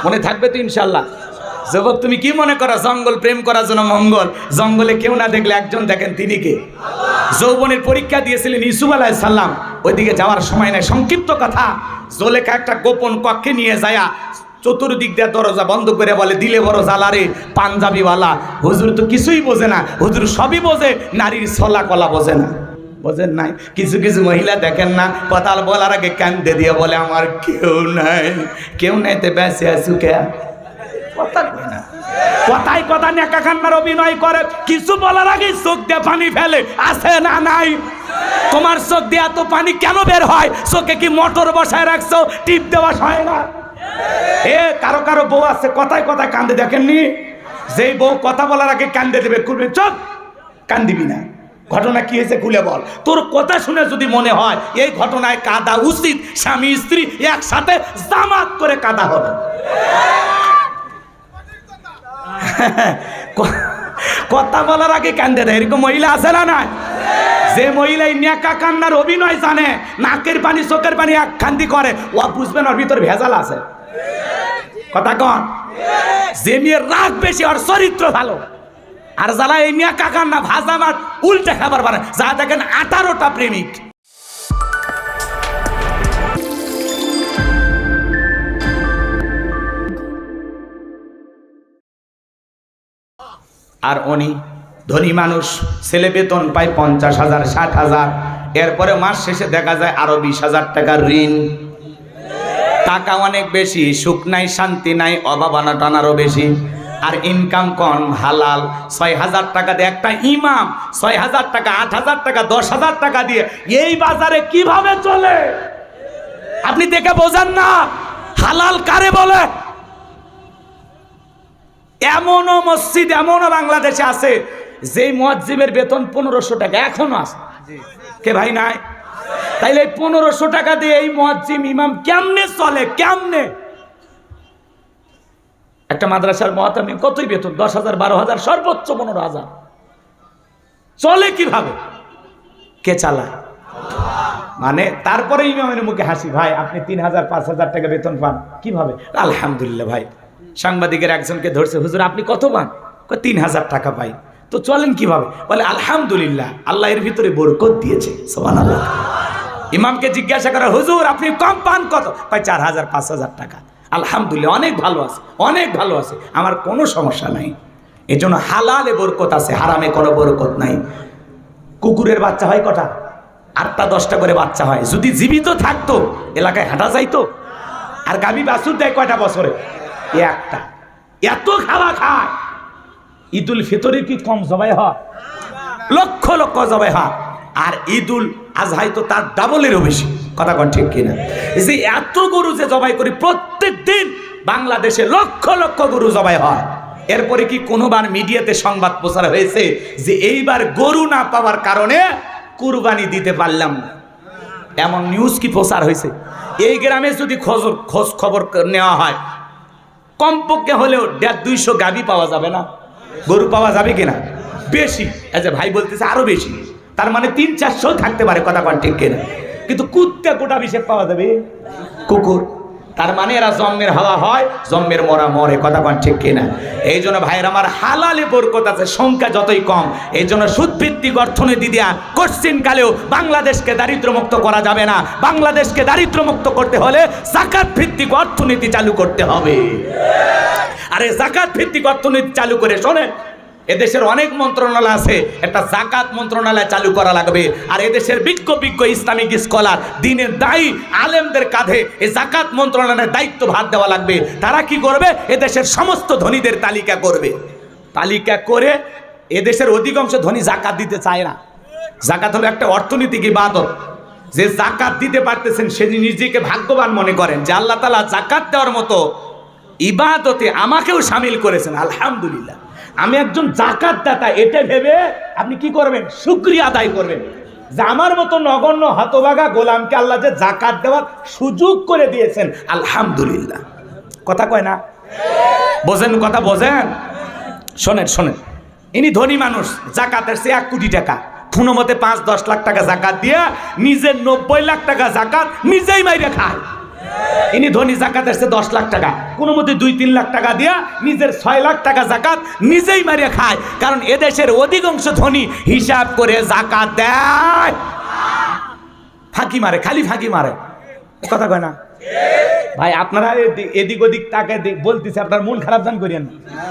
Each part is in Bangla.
মনে থাকবে তো ইনশাল্লাহ? যুবক তুমি কি মনে করো জঙ্গল প্রেম করার জন্য মঙ্গল? জঙ্গলে কেউ না দেখলে একজন দেখেন, তিনি কে? যৌবনের পরীক্ষা দিয়েছিলেন ইউসুফ আলাইহিস সালাম, ওইদিকে যাওয়ার সময় নাই। সংক্ষিপ্ত কথা, জোলেখা একটা গোপন কক্ষে নিয়ে যায়, চতুর্দিক দিয়ে দরজা বন্ধ করে বলে, দিলে বড় জ্বালারে পাঞ্জাবিওয়ালা। হুজুর তো কিছুই বোঝে না, হুজুর সবই বোঝে, নারীর ছলা কলা বোঝে না। বোঝেন নাই? কিছু কিছু মহিলা দেখেন না, কথা বলার আগে কান্দে দিয়ে বলে আমার কেউ নাই, কেউ নাই, তো বেঁচে আছু কে? কথা কয় না, কথায় কথা নেকা কান্নার অভিনয় করে, কিছু বলার আগে চোখ দিয়ে পানি ফেলে, আছে না নাই? তোমার চোখ দিয়ে এত পানি কেন বের হয়? চোখে কি মোটর বসায় রাখছো, টিপ দেওয়া হয় না? এ কারো কারো বউ আছে কথায় কথায় কান্দে, দেখেননি? যেই বউ কথা বলার আগে কান্দে দেবে, খুলবে চোখ, কান্দিবি না। ঘটনা কি হয়েছে খুলে বল। তোর কথা শুনে যদি মনে হয় এই ঘটনায় কাঁদা উচিত, স্বামী স্ত্রী একসাথে জামাত করে কাঁদা হবে। কথা বলার আগে কান্দে দেয়, এরকম মহিলা আছে না নাই? যে মহিলা নেকা কান্নার অভিনয় জানে, নাকের পানি চোখের পানি এক খান্দি করে, ও বুঝবেন ওর ভিতর ভেজাল আছে। কথা কন? যে মেয়ের রাগ বেশি, ওর চরিত্র ভালো। আর যারা এই নেকা কান্না ভাজা মাছ উল্টে খাবার বানায়, যা দেখেন 18টা প্রেমিক। আর উনি ধনী মানুষ, ছেলে বেতন পায় 50,000 60,000, এরপরে মাস শেষে দেখা যায় আরো 20,000 টাকার ঋণ। টাকা অনেক বেশি, সুখ নাই, শান্তি নাই, অভাব অনাটনারও বেশি। আর ইনকাম কম, হালাল। 6,000 টাকা দিয়ে একটা ইমাম, 6,000 টাকা, 8,000 টাকা, 10,000 টাকা দিয়ে এই বাজারে কিভাবে চলে? আপনি দেখে বোঝেন না হালাল কারে বলে? এমনও মসজিদ, এমনও বাংলাদেশে আছে যেই মুয়াজ্জিমের বেতন 1500 টাকা এখনো আছে। কে ভাই নাই? তাইলে 1500 টাকা দিয়ে এই মুয়াজ্জিম ইমাম কেমনে চলে? কেমনে? একটা মাদ্রাসার মুয়াজ্জিম কতই বেতন? 10,000 12,000, সর্বোচ্চ 15,000। চলে কিভাবে? কে চালায়? মানে তারপরে ইমামের মুখে হাসি, ভাই আপনি 3,000 5,000 টাকা বেতন পান কিভাবে? আলহামদুলিল্লাহ। ভাই সাংবাদিকের একজনকে ধরছে, হুজুর আপনি কত পান? 3,000 টাকা পাই। তো চলেন কিভাবে? বলে আলহামদুলিল্লাহ, আল্লাহ এর ভিতরে বরকত দিয়েছে। সুবহানাল্লাহ। ইমামকে জিজ্ঞাসা করা, হুজুর আপনি কম পান কত? 4,000 5,000 টাকা। আলহামদুলিল্লাহ, অনেক ভালো আছে, অনেক ভালো আছে, আমার কোনো সমস্যা নাই। এই জন্য হালালে বরকত আছে, হারামে কোনো বরকত নাই। কুকুরের বাচ্চা হয় কটা? 8টা 10টা করে বাচ্চা হয়। যদি জীবিত থাকতো এলাকায় হাঁটা যাইতো? আর গাভী বাছুর দেয় কয়টা বছরে? একটা। এত খাওয়া খায়, ঈদুল ফিতরে কি কম জবাই হয়? লক্ষ লক্ষ জবাই হয়। আর ঈদুল আজহায় তো তার ডাবলেরও বেশি। কথা কোন ঠিক কিনা? যে এত গরু যে জবাই করি প্রত্যেক দিন, বাংলাদেশে লক্ষ লক্ষ গরু জবাই হয়। এরপরে কি কোনোবার মিডিয়াতে সংবাদ প্রচার হয়েছে যে এইবার গরু না পাওয়ার কারণে কুরবানি দিতে পারলাম না? এমন নিউজ কি প্রচার হয়েছে? এই গ্রামে যদি খোঁজ খবর নেওয়া হয়, কমপক্ষে হলেও 150-200 গাভী পাওয়া যাবে না? গরু পাওয়া যাবে কিনা? বেশি। আচ্ছা ভাই বলতেছে আরো বেশি, তার মানে 300-400 থাকতে পারে। কথা কোন ঠিক কিনা? কিন্তু কুত্তে গোটা 20 পাওয়া যাবে কুকুর। তার মানে এরা জন্মের হাওয়া হয়, জন্মের মরা মরে। কথা কোন ঠিক কিনা? এই জন্য ভাইয়ের আমার হালালে বরকত আছে, সংখ্যা যতই কম। এই জন্য সুদভিত্তিক অর্থনীতি দিয়া কোশ্চিন কালেও বাংলাদেশকে দারিদ্র্যমুক্ত করা যাবে না। বাংলাদেশকে দারিদ্র্যমুক্ত করতে হলে যাকাত ভিত্তিক অর্থনীতি চালু করতে হবে। আরে যাকাত ভিত্তিক অর্থনীতি চালু করে শোনেন, এদেশের অনেক মন্ত্রণালয় আছে, একটা যাকাত মন্ত্রণালয় চালু করা লাগবে। আর এদেশের বিজ্ঞ বিজ্ঞ ইসলামিক স্কলার, দিনের দায়ী আলেমদের কাঁধে এই যাকাত মন্ত্রণালয়ের দায়িত্ব ভার দেওয়া লাগবে। তারা কি করবে? এদেশের সমস্ত ধনীদের তালিকা করবে। তালিকা করে, এদেশের অধিকাংশ ধনী যাকাত দিতে চায় না। যাকাত হলো একটা অর্থনৈতিক ইবাদত। যে যাকাত দিতে পারতেছেন সে নিজেকে ভাগ্যবান মনে করেন যে আল্লাহ তাআলা যাকাত দেওয়ার মতো ইবাদতে আমাকেও শামিল করেছেন। আলহামদুলিল্লাহ, আমি একজন যাকাত দাতা, এটা ভেবে আপনি কি করবেন? শুকরিয়া আদায় করবেন যে আমার মতো নগণ্য হতভাগা গোলামকে আল্লাহ যে যাকাত দেওয়ার সুযোগ করে দিয়েছেন। আলহামদুলিল্লাহ। কথা কয় না? বোঝেন? কথা বোঝেন? শোনেন শোনেন, ইনি ধনী মানুষ, যাকাতের সে 1 কোটি টাকা, কোনো মতে 5-10 লাখ টাকা যাকাত দিয়ে নিজের 90 লাখ টাকা যাকাত নিজেই মাইরে খায়। ইনি ধনী, জাকাত আসছে 10 লাখ টাকা, কোনো মতে 2-3 লাখ টাকা দিয়া নিজের 6 লাখ টাকা জাকাত নিজেই মারিয়ে খায়। কারণ এদেশের অধিকাংশ ধনী হিসাব করে জাকাত দেয়, ফাঁকি মারে, খালি ফাঁকি মারে, কথা কয় না ভাই? আপনারা এদিক ওদিক টাকা বলতেছে, আপনার মন খারাপ দান করিয়েন,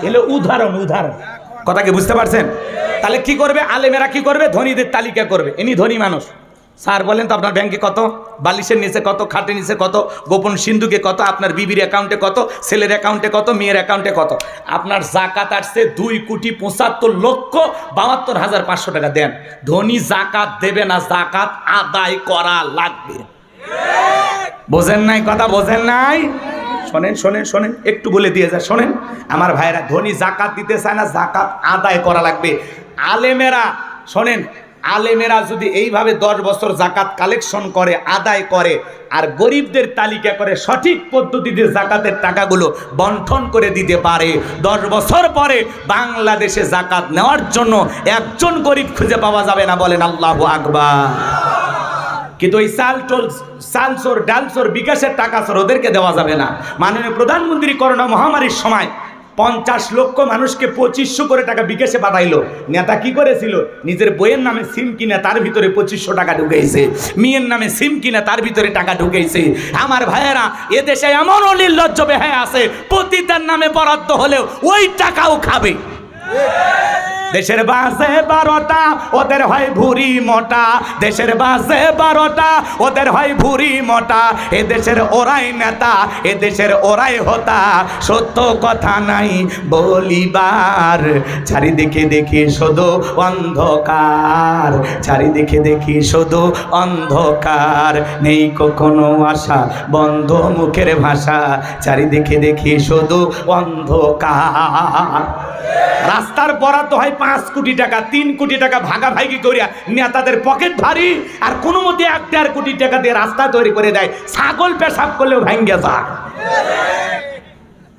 এলে উদাহরণ কথা কি বুঝতে পারছেন? তাহলে কি করবে আলেমেরা? কি করবে? ধনীদের তালিকা করবে। ইনি ধনী মানুষ, স্যার বলেন তো আপনার ব্যাংকে কত, বালিশের নিচে কত, খাটের নিচে কত, গোপন সিন্ধুকে কত, আপনার বিবির অ্যাকাউন্টে কত, ছেলের অ্যাকাউন্টে কত, মেয়ের অ্যাকাউন্টে কত। আপনার জাকাত আসছে 2,75,72,500 টাকা। দেন, ধনী জাকাত দেবে না, জাকাত আদায় করা লাগবে। বোঝেন নাই কথা? বোঝেন নাই? শোনেন শোনেন শোনেন, একটু বলে দিয়ে যায়, শোনেন আমার ভাইরা, ধনী জাকাত দিতে চায় না, জাকাত আদায় করা লাগবে। আলেমেরা শোনেন, আলেমেরা যদি এইভাবে 10 বছর জাকাত কালেকশন করে, আদায় করে, আর গরিবদের তালিকা করে সঠিক পদ্ধতিতে জাকাতের টাকাগুলো বন্টন করে দিতে পারে, 10 বছর পরে বাংলাদেশে জাকাত নেওয়ার জন্য একজন গরিব খুঁজে পাওয়া যাবে না। বলেন আল্লাহু আকবার। কিন্তু ওই চালচোর ডালচোর বিকাশের টাকা চোর ওদেরকে দেওয়া যাবে না। মাননীয় প্রধানমন্ত্রী করোনা মহামারীর সময় 50 লক্ষ মানুষকে 2500 করে টাকা বিকাশে পাঠাইলো। নেতা কি করেছিল? নিজের বইয়ের নামে সিম কিনে তার ভিতরে 2500 টাকা ঢুকেছে, মেয়ের নামে সিম কিনে তার ভিতরে টাকা ঢুকেছে। আমার ভাইয়েরা, এদেশে এমন নির্লজ্জ বেহায়া আছে, পতিতার নামে বরাদ্দ হলেও ওই টাকাও খাবে। দেশের বাজে 12টা, ওদের হয় ভুরি মোটা। দেশের বাজে 12টা, ওদের হয় ভুরি মোটা। এ দেশের ওরাই নেতা, এ দেশের ওরাই হোতা, সত্য কথা নাই বলিবার। চারিদিকে দেখি শুধু অন্ধকার, চারিদিকে দেখি শুধু অন্ধকার, নেই কখনো আশা, বন্ধ মুখের ভাষা, চারিদিকে দেখি শুধু অন্ধকার। রাস্তার বরাদ্দ হয় 5 কোটি টাকা, 3 কোটি টাকা ভাগাভাগি করিয়া নেতাদের পকেট ভারী, আর কোনো মতে 1.5 কোটি টাকা দিয়ে রাস্তা তৈরি করে দেয়। ছাগল পেশাব করলেও ভাঙ্গে যায়।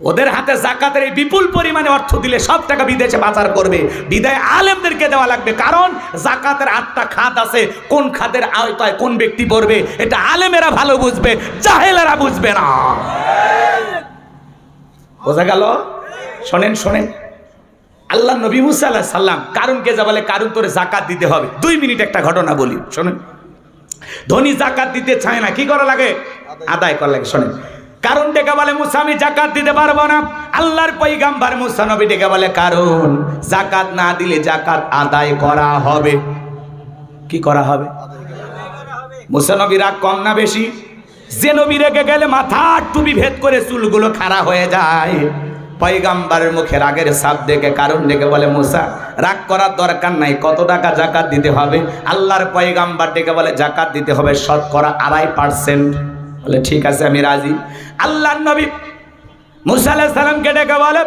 ওদের হাতে জাকাতের এই বিপুল পরিমাণে অর্থ দিলে সব টাকা বিদেশে পাচার করবে। বিদায় আলেমদেরকে দেওয়া লাগবে, কারণ জাকাতের 8টা খাত আছে। কোন খাতের আওতায় কোন ব্যক্তি পড়বে এটা আলেমেরা ভালো বুঝবে, জাহেলেরা বুঝবে না। বোঝা গেল? শোনেন শোনেন, আল্লাহ নবী মুসা আলাইহিস সালাম কারুনকে যা বলে, কারুন তোরে জাকাত দিতে হবে। 2 মিনিট একটা ঘটনা বলি, শোনেন। ধনী জাকাত দিতে চায় না, কি করা লাগে? আদায় করা লাগে। শোনেন, কারুন ডেকে বলে, মুসা আমি জাকাত দিতে পারবো না। আল্লাহর পয়গাম্বর মুসা নবী ডেকে বলে, কারুন জাকাত না দিলে জাকাত আদায় করা হবে। কি করা হবে? মুসা নবী রাগ কম না বেশি? যে নবী রেগে গেলে মাথার টুপি ভেদ করে চুলগুলো খাড়া হয়ে যায়। পয়গাম্বরের মুখে রাগের ছাপ দেখে কারণ ডেকে বলে, মুসা রাগ করার দরকার নাই, কত টাকা জাকাত দিতে হবে? আল্লাহর পয়গাম্বর ডেকে বলে, জাকাত দিতে হবে 2.5%। বলে ঠিক আছে, আমি রাজি। আল্লাহর নবী মুসা আলাইহিস সালামকে ডেকে বলে,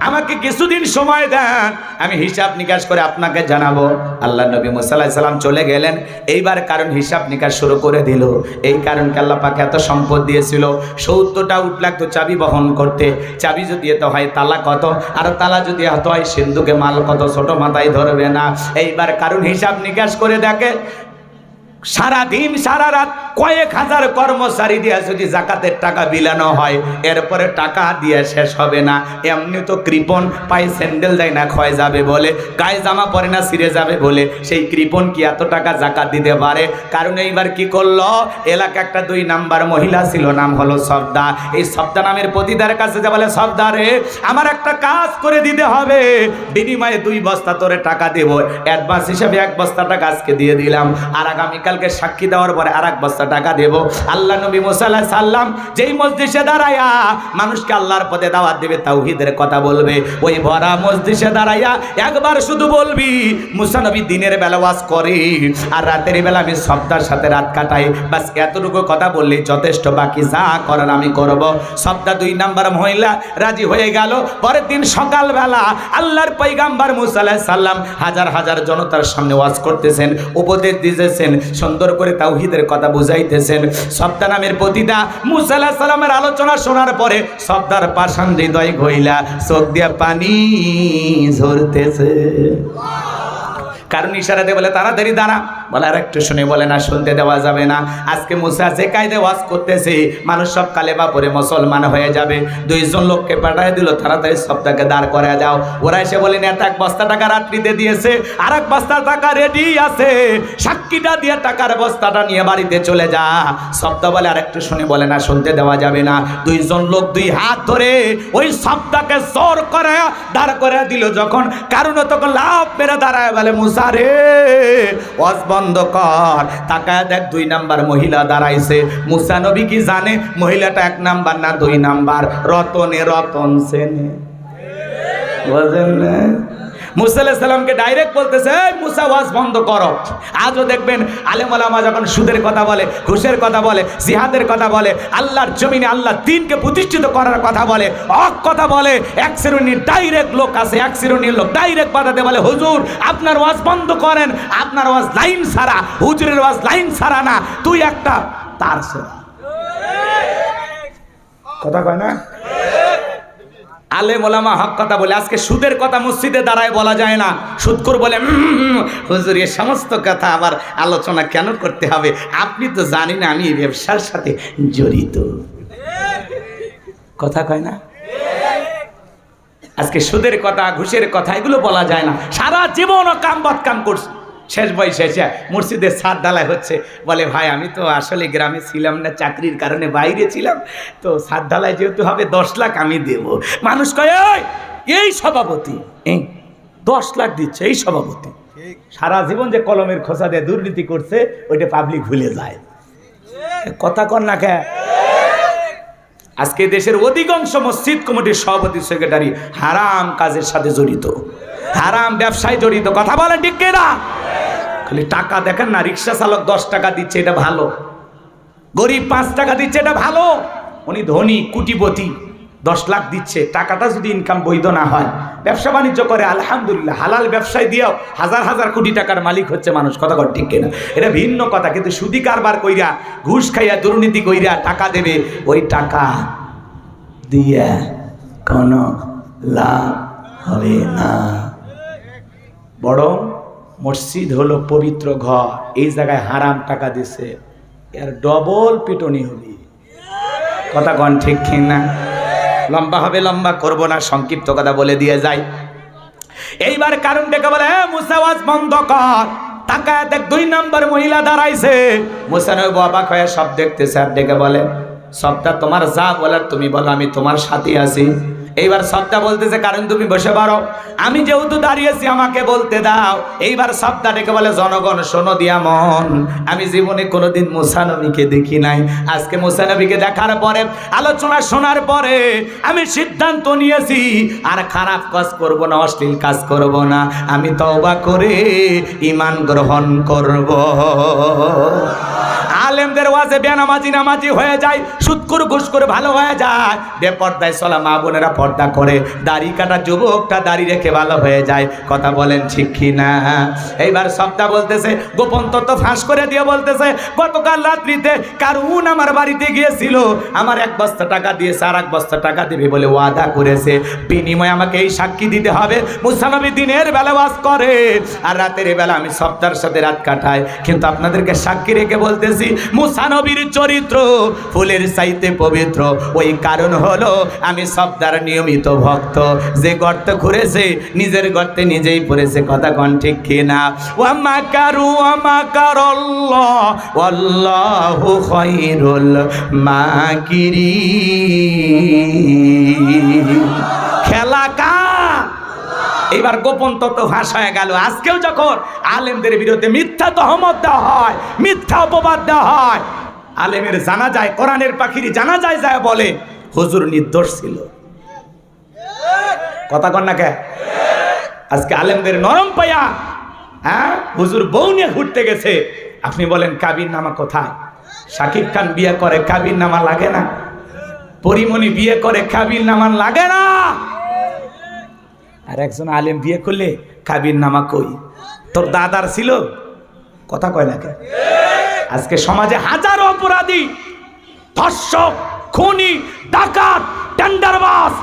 আমাকে কিছুদিন সময় দেন, আমি হিসাব নিকাশ করে আপনাকে জানাবো। আল্লাহর নবী মুসা আলাইহিস সালাম চলে গেলেন। এইবার কারণ হিসাব নিকাশ শুরু করে দিল। এই কারণকে আল্লাহ পাক এত সম্পদ দিয়েছিল, 70টা উট লাগতো চাবি বহন করতে। চাবি যদি এত হয় তালা কত, আর তালা যদি এত হয় সিন্ধুকে মাল কত, ছোট মাথায় ধরবে না। এইবার কারণ হিসাব নিকাশ করে দেখে, সারাদিন সারা রাত কয়েক হাজার কর্মচারী দিয়ে যদি জাকাতের টাকা বিলানো হয়, এরপরে টাকা দিয়ে শেষ হবে না। এমনি তো কৃপণ, পায়ে স্যান্ডেল দেয় না ক্ষয় যাবে বলে, গায়ে জামা পরে না ছিঁড়ে যাবে বলে, সেই কৃপণ কি এত টাকা জাকাত দিতে পারে? কারণ এইবার কি করলো, এলাকা একটা 2 নাম্বার মহিলা ছিল, নাম হলো সবদা। এই সবদা নামের পতিতার কাছে যা বলে, সবদা রে আমার একটা কাজ করে দিতে হবে, বিনিময়ে 2 বস্তা তোরে টাকা দেবো, অ্যাডভান্স হিসাবে 1 বস্তা টাকা আজকে দিয়ে দিলাম, আর আগামীকালকে সাক্ষী দেওয়ার পরে আর 1 বস্তা টাকা দেব। আল্লাহ নবী মুসা আলাইহিস সালাম যেই মসজিদে দাঁড়ায়া মানুষকে আল্লাহর পথে দাওয়াত দেবে, তাওহীদের কথা বলবে, ওই ভরা মসজিদে দাঁড়ায়া একবার শুধু বলবি, মুসা নবী দিনের বেলা ওয়াজ করে আর রাতের বেলা আমি সবদার সাথে রাত কাটাই, বাস এতটুকু কথা বললেই যথেষ্ট, বাকি যা করার আমি করব। সবদা 2 নাম্বার মহিলা রাজি হয়ে গেল। পরের দিন সকালবেলা আল্লাহর পয়গাম্বর মুসা আলাইহিস সালাম হাজার হাজার জনতার সামনে ওয়াজ করতেছেন, উপদেশ দিতেছেন, সুন্দর করে তাওহীদের কথা বুঝাইতেছেন। সবদা নামের পতিতা মুসা আলাইহিস সালামের আলোচনা শোনার পরে সবদার পাষাণ হৃদয় গইলা চোখ দিয়া পানি ঝরতেছে। কারণ ইশারাতে বলে, তাড়াতাড়ি দাঁড়া, বলে আর একটু শুনে, বলে না শুনতে দেওয়া যাবে না। আজকে মুসা যে কায়দে ওয়াজ করতেছে মানুষ সব কালেমা পড়ে মুসলমান হয়ে যাবে। 2 জন লোককে পাঠিয়ে দিল, তাড়াতাড়ি সবটাকে দাঁড় করে দাও। ওরা এসে বলেন এত 1 বস্তা টাকা রাত্রিতে দিয়েছে, আর 1 বস্তা টাকা রেডি আছে, সাক্ষীটা দিয়ে টাকার বস্তাটা নিয়ে বাড়িতে চলে যা। শব্দ বলে আর একটু শুনে, বলে না শুনতে দেওয়া যাবে না। 2 জন লোক 2 হাত ধরে ওই শব্দকে জোর করে দাঁড় করে দিল। যখন কারণ তখন লাভ মেরে দাঁড়ায় বলে মুসা রে ওয়াজ বন্ধ কর। তাকায় দেখ 2 নাম্বার মহিলা দাঁড়াইছে। মুসা নবী কি জানে মহিলাটা 1 নাম্বার না 2 নাম্বার? রতনে রতন সেনে, বুঝলেন না? মুসা আলাইহিস সালামকে ডাইরেক্ট বলতেছে এই মুসা ওয়াজ বন্ধ করো। আজও দেখবেন আলেম ওলামা যখন সুদের কথা বলে, ঘুষের কথা বলে, জিহাদের কথা বলে, আল্লাহর জমিনে আল্লাহ দ্বীনকে প্রতিষ্ঠিত করার কথা বলে, হক কথা বলে, 1 শ্রেণীর ডাইরেক্ট লোক আছে, 1 শ্রেণীর লোক ডাইরেক্ট বাধাতে বলে হুজুর আপনার ওয়াজ বন্ধ করেন, আপনার ওয়াজ লাইন ছাড়া, হুজুরের ওয়াজ লাইন ছাড়া না, তুই একটা তার ছাড়া। কথা কয় না? আলেম ওলামা হক কথা বলে। আজকে সুদের কথা মসজিদে দাঁড়ায় বলা যায় না। সুদখোর বলে হুজুর এই সমস্ত কথা আবার আলোচনা কেন করতে হবে, আপনি তো জানেন আমি এই ব্যবসার সাথে জড়িত। কথা কয় না? আজকে সুদের কথা, ঘুষের কথা এগুলো বলা যায় না। সারা জীবনও কাম বদকাম করছে, শেষ বয়সে এসে মসজিদের ছাদ ঢালাই হচ্ছে, বলে ভাই আমি তো আসলে গ্রামে ছিলাম না, চাকরির কারণে বাইরে ছিলাম, তো ছাদ ঢালাই যেহেতু হবে 10 লাখ আমি দেব। মানুষ কয় এই সভাপতি 10 লাখ দিচ্ছে, এই সভাপতি। সারা জীবন যে কলমের খোঁচা দিয়ে দুর্নীতি করছে ওইটা পাবলিক ভুলে যায়। কথা কন না কে? আজকে দেশের অধিকাংশ মসজিদ কমিটির সভাপতি সেক্রেটারি হারাম কাজের সাথে জড়িত, হারাম ব্যবসায় জড়িত। কথা বলেন ঠিক কিনা? খালি টাকা দেখেন না, রিক্সা চালক 10 টাকা দিচ্ছে এটা ভালো, গরিব 5 টাকা দিচ্ছে এটা ভালো, উনি ধনী কোটিপতি 10 লাখ দিচ্ছে। টাকাটা যদি ইনকাম বৈধ না হয়, ব্যবসা বাণিজ্য করে আলহামদুলিল্লাহ, হালাল ব্যবসায় দিয়েও হাজার হাজার কোটি টাকার মালিক হচ্ছে মানুষ। কথা কর ঠিক কিনা? এটা ভিন্ন কথা। কিন্তু সুদি কারবার কইরা, ঘুষ খাইয়া, দুর্নীতি কইরা টাকা দেবে, ওই টাকা দিয়ে কোনো লাভ হবে না। বরং মসজিদ হলো পবিত্র ঘর, এই জায়গায় হারাম টাকা দিছে, এর ডবল পিটনি হবে। কথা কন ঠিক কিনা? লম্বা হবে, লম্বা করব না, সংক্ষিপ্ত কথা বলে দিয়ে যাই। এইবার কারণ ডেকে বলে মুসা ওয়াজ বন্ধ কর। তাকায় দেখ 2 নাম্বার মহিলা দাঁড়াইছে। মুসা নবী অবাক হয়ে সব দেখতেছে, আর ডেকে বলে সবটা তোমার যা বলার তুমি বলো, আমি তোমার সাথে আছি। এইবার সবটা বলতেছে কারণ তুমি বসে পারো, আমি যেহেতু দাঁড়িয়েছি আমাকে বলতে দাও। এইবার সবটা ডেকে বলে জনগণ শোনো দিয়া মন, আমি জীবনে কোনোদিন মুসা নবীকে দেখি নাই। আজকে মুসা নবীকে দেখার পরে, আলোচনা শোনার পরে আমি সিদ্ধান্ত নিয়েছি আর খারাপ কাজ করব না, অশ্লীল কাজ করব না, আমি তওবা করে ঈমান গ্রহণ করব। আলেমদের ওয়াজে বেনামাজি নামাজি হয়ে যায়, সুদখোর ঘুষখোর ভালো হয়ে যায়, বেপর্দায় চলা মা বোনেরা পর্দা করে, দাড়ি কাটা যুবকটা দাড়ি রেখে ভালো হয়ে যায়। কথা বলেন ঠিক কি না? এইবার সবটা বলতেছে, গোপন তত্ত্ব ফাঁস করে দিয়ে বলতেছে গতকাল রাত্রিতে কারুন আমার বাড়িতে গিয়েছিল, আমার 1 বস্তা টাকা দিয়েছে, আর 1 বস্তা টাকা দেবে বলে ওয়াদা করেছে, বিনিময়ে আমাকে এই সাক্ষী দিতে হবে মুসা নবী দিনের বেলা ওয়াজ করে আর রাতের বেলা আমি সবটার সাথে রাত কাটাই। কিন্তু আপনাদেরকে সাক্ষী রেখে বলতেছি মুসা নবীর চরিত্র ফুলের চাইতে পবিত্র। ওই কারণ হলো আমি সবদার নিয়মিত ভক্ত, যে গর্ত ঘুরেছে নিজের গর্তে নিজেই পড়েছে। কথা কন ঠিক কিনা? ওয়া মাকারু ওয়া মাকারাল্লাহ ওয়াল্লাহু খায়রুল মাকিরিন। খেলা কার? এইবার গোপন তত্ত্ব ফাঁস হয়ে গেল। আজকেও যখন আলেমদের বিরুদ্ধে মিথ্যা তহমত দেওয়া হয়, মিথ্যা অপবাদ দেওয়া হয়, আলেমের জানা যায়, কোরআনের পাখির জানা যায় যায় বলে হুজুর নির্দোষ ছিল। কথা কন না কে? আজকে আলেমদের নরম পায়া, হ্যাঁ হুজুর বউ নিয়ে ঘুরতে গেছে, আপনি বলেন কাবির নামা কোথায়? শাকিব খান বিয়ে করে কাবির নামা লাগে না? পরিমণি বিয়ে করে কাবির নামা লাগে না? আর একজন আলেম বিয়ে করলে কাবির নামা কই? তোর দাদার ছিল? কথা কয় না কে? আজকে সমাজে হাজারো অপরাধী, ধর্ষক, খুনি, ডাকাত, টেন্ডারবাজ,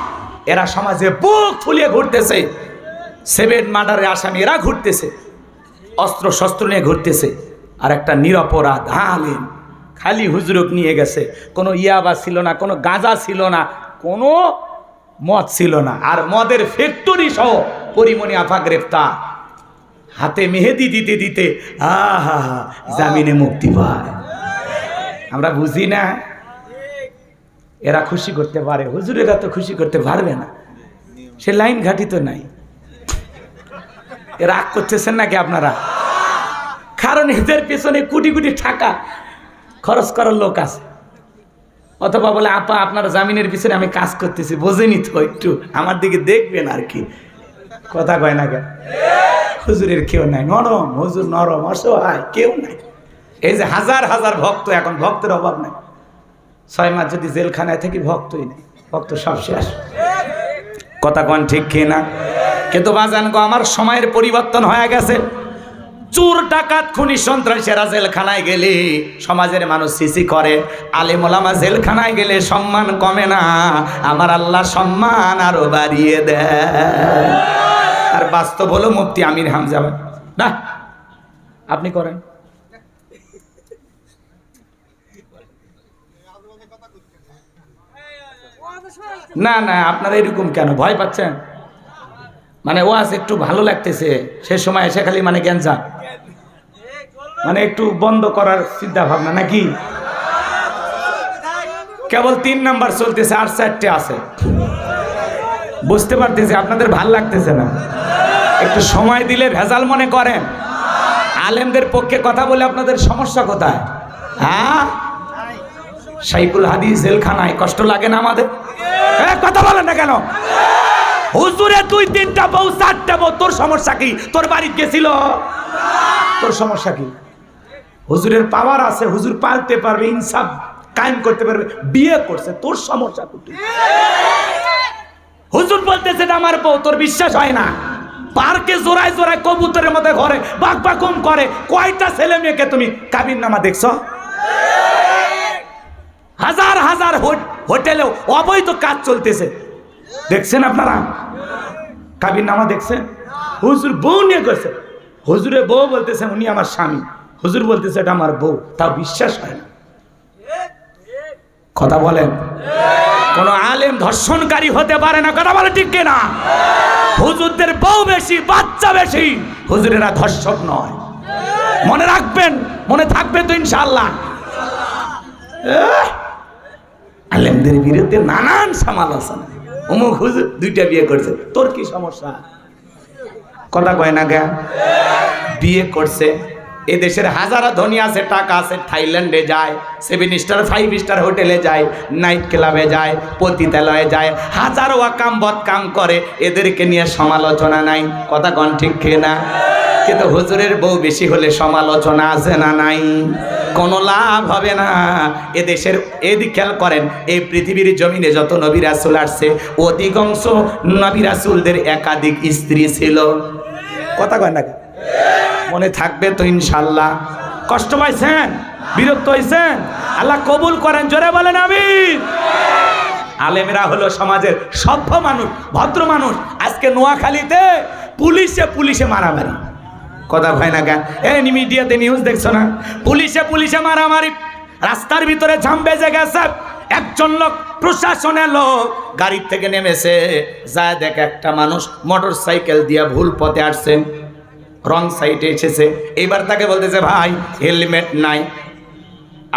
এরা সমাজে বুক ফুলিয়ে ঘুরতেছে। 7 মার্ডারের আসামি এরা ঘুরতেছে, অস্ত্র শস্ত্র নিয়ে ঘুরতেছে। আর একটা নিরপরাধ আলেম খালি হুজুরক নিয়ে গেছে, কোনো ইয়াবা ছিল না, কোনো গাঁজা ছিল না, কোনো মদ ছিল না, আর মদের ফ্যাক্টরি সহ পরিমণি আফা গ্রেফতার, হাতে মেহেদি দিতে দিতে আহা জামিনে মুক্তি পায়। আমরা বুঝি না, এরা খুশি করতে পারে, হুজুরেরা তো খুশি করতে পারবে না, সে লাইন ঘাটি তো নাই। রাগ করতেছেন নাকি আপনারা? কারণ এদের পেছনে কোটি কোটি টাকা খরচ করার লোক আছে, অথবা বলে আপা আপনার জামিনের পিছনে আমি কাজ করতেছি, বোঝেনি তো, একটু আমার দিকে দেখবেন আর কি। কথা কয় না কেন? হুজুরের কেউ নাই, নরম হুজুর, নরম অসহায় কেউ নাই। এই যে হাজার হাজার ভক্ত, এখন ভক্তের অভাব নাই। 6 মাস যদি জেলখানায় থাকি ভক্তই নেই, ভক্ত সব শেষ। কথা কন ঠিক খেয়ে না? কিন্তু বাজান গো, আমার সময়ের পরিবর্তন হয়ে গেছে। চোর ডাকাত খুনি সন্ত্রাসীরা জেলখানায় গেলে সমাজের মানুষ সিসি করে, আলেম ওলামা জেলখানায় গেলে সম্মান কমে না, আমার আল্লাহ সম্মান আরো বাড়িয়ে দেয়। আর বাস্তব হলো মুফতি আমির হামজা না, আপনি করেন না না, আপনারা এরকম কেন ভয় পাচ্ছেন? মানে ওয়াজ একটু ভালো লাগতেছে, সে সময় এসে খালি মানে গ্যাঞ্জা, মানে একটু বন্ধ করার চিন্তা ভাবনা নাকি? কেবল 3 নাম্বার চলতেছে, আর 4টে আছে। বুঝতে পারতেছি আপনাদের ভাল লাগতেছে না, একটু সময় দিলে ভেজাল মনে করেন। আলেমদের পক্ষে কথা বলে আপনাদের সমস্যা কোথায়? হ্যাঁ, শাইখুল হাদিস জেলখানায় কষ্ট লাগে না আমাদের? কথা বলেন না কেন? হুজুরে 2-3টা বউ 4টা বউ, তোর সমস্যা কি? তোর বাড়িতে গেছিল, তোর সমস্যা কি? হুজুরের পাওয়ার আছে, হুজুর পালতে পারবে, ইনসাফ কায়েম করতে পারবে, বিয়ে করছে, তোর সমস্যা কি? হুজুর বলতেছে আমার বউ, তোর বিশ্বাস হয় না? পার্কে জোড়ায় জোড়ায় কবুতরের মধ্যে ঘরে বাক বাকুম করে, কয়টা ছেলে মেয়েকে তুমি কাবির নামা দেখছো? হাজার হাজার হোটেলেও অবৈধ কাজ চলতেছে, দেখছেন আপনারা? কাবির নামা দেখছেন? হুজুর বউ নিয়ে গেছে, হুজুরে বউ বলতেছে উনি আমার স্বামী, হুজুর বলতেছে এটা আমার বউ, তাও বিশ্বাস হয় না। কথা বলেন? কোন আলেম ধর্ষণকারী হতে পারে না, কথা বলে ঠিক কিনা? হুজুরদের বউ বেশি, বাচ্চা বেশি, হুজুরেরা ধর্ষক নয়। মনে রাখবেন, মনে থাকবে তো ইনশাআল্লাহ। আলেমদের বিরুদ্ধে নানান সমালোচনা, অমুক হুজুর 2টা বিয়ে করছে, তোর কি সমস্যা? কথা কয় না কেন? বিয়ে করছে, এ দেশের হাজারো ধনী আছে, টাকা আছে, থাইল্যান্ডে যায়, 7 স্টার 5 স্টার হোটেলে যায়, নাইট ক্লাবে যায়, পতিতালয়ে যায়, হাজারো ওয়াকাম বদকাম করে, এদেরকে নিয়ে সমালোচনা নাই। কথা কন ঠিক খেয়ে না? কিন্তু হুজুরের বউ বেশি হলে সমালোচনা আছে না নাই? কোনো লাভ হবে না। এদেশের এদিক খেয়াল করেন, এই পৃথিবীর জমিনে যত নবী রাসূল আসছে, অধিকাংশ নবী রাসূলদের একাধিক স্ত্রী ছিল। কথা কয় না? মনে থাকবে তো ইনশাল্লাহ। কষ্ট পাইছেন? বিরক্ত হয়েছেন? আল্লাহ কবুল করেন, জোরে বলেন আমিন। আলেমেরা হলো সমাজের সভ্য মানুষ, ভদ্র মানুষ। আজকে নোয়াখালীতে পুলিশে মারামারি, কথা হয় না কেন? এই মিডিয়াতে নিউজ দেখছো না? পুলিশে মারামারি, রাস্তার ভিতরে জাম বেজে গেছে। একজন লোক, প্রশাসনের লোক গাড়ির থেকে নেমেছে, যায় দেখে একটা মানুষ মোটর সাইকেল দিয়ে ভুল পথে আসছে, রং সাইডে এসেছে। এইবার তাকে বলতেছে ভাই হেলমেট নাই,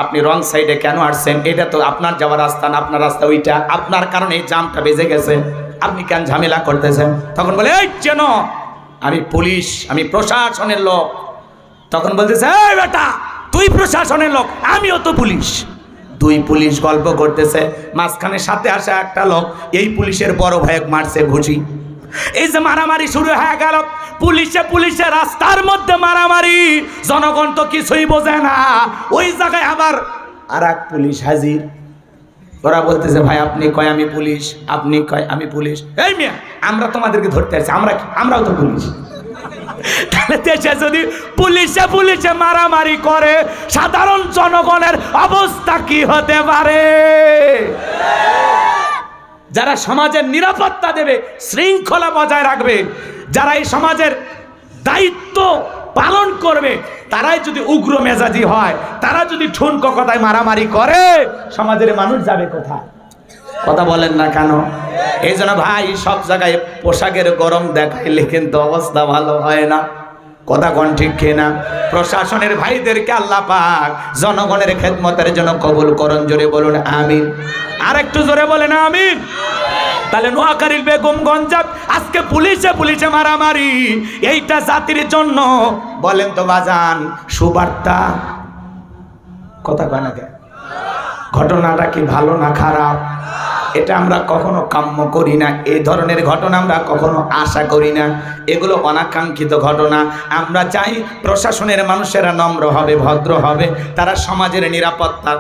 আপনি রং সাইডে কেন আসছেন? এটা তো আপনার যাওয়ার রাস্তা না, আপনার রাস্তা ওইটা, আপনার কারণে এই জামটা বেজে গেছে, আপনি কেন ঝামেলা করতেছেন? তখন বলে এই চেন, আমি পুলিশ, আমি প্রশাসনের লোক। তখন বলতেছে এই বেটা, তুই প্রশাসনের লোক, আমিও তো পুলিশ। 2 পুলিশ গল্প করতেছে, মাঝখানে সাথে আসা একটা লোক এই পুলিশের বড় ভাইক মারছে ঘুষি। এই যে মারামারি শুরু হয়ে গেল, পুলিশে রাস্তার মধ্যে মারামারি, জনগণ তো কিছুই বোঝে না। ওই জায়গায় আবার আর এক পুলিশ হাজির। ওরা বলতেছে ভাই আপনি কয় আমি পুলিশ, আপনি কয় আমি পুলিশ। এই মিয়া, আমরা তোমাদেরকে ধরতে আসছি, আমরাও তো পুলিশ। তাহলে দেশে যদি পুলিশে মারামারি করে, সাধারণ জনগণের অবস্থা কি হতে পারে? যারা সমাজের নিরাপত্তা দেবে, শৃঙ্খলা বজায় রাখবে, যারা এই সমাজের দায়িত্ব পালন করবে, তারাই যদি উগ্র মেজাজি হয়, তারা যদি ঠুনকো কথায় মারামারি করে, সমাজের মানুষ যাবে কোথায়? কথা বলেন না কেন? এই জন্য ভাই সব জায়গায় পোশাকের গরম দেখাইলে কিন্তু অবস্থা ভালো হয় না। কথা কোন ঠিক কিনা? প্রশাসনের ভাইদেরকে আল্লাহ পাক জনগণের খেদমতের জন্য কবুল করুন, জোরে বলুন আমিন। আর একটু জোরে বলেন আমিন। তাহলে নোয়াখালীর বেগমগঞ্জ আজকে পুলিশে মারামারি, এইটা জাতির জন্য বলেন তো বাজান সুবার্তা? কথা কয় না কেন? ঘটনাটা কি ভালো না খারাপ? এটা আমরা কখনো কাম্য করি না, এই ধরনের ঘটনা আমরা কখনো আশা করি না, এগুলো অনাকাঙ্ক্ষিত ঘটনা। আমরা চাই প্রশাসনের মানুষেরা নম্র হবে, ভদ্র হবে, তারা সমাজের নিরাপত্তা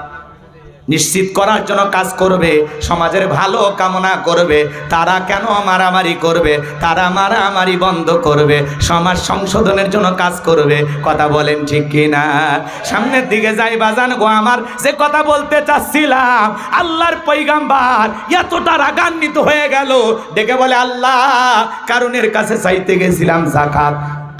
নিশ্চিত করার জন্য কাজ করবে, সমাজের ভালো কামনা করবে। তারা কেন মারামারি করবে? তারা মারামারি বন্ধ করবে, সমাজ সংশোধনের জন্য কাজ করবে। কথা বলেন ঠিক কিনা? সামনের দিকে যাই বাজান গো আমার, যে কথা বলতে চাচ্ছিলাম, আল্লাহর পয়গাম্বার এতটা রাগান্বিত হয়ে গেল, দেখে বলে আল্লাহ কারণের কাছে চাইতে গেছিলাম যাকাত,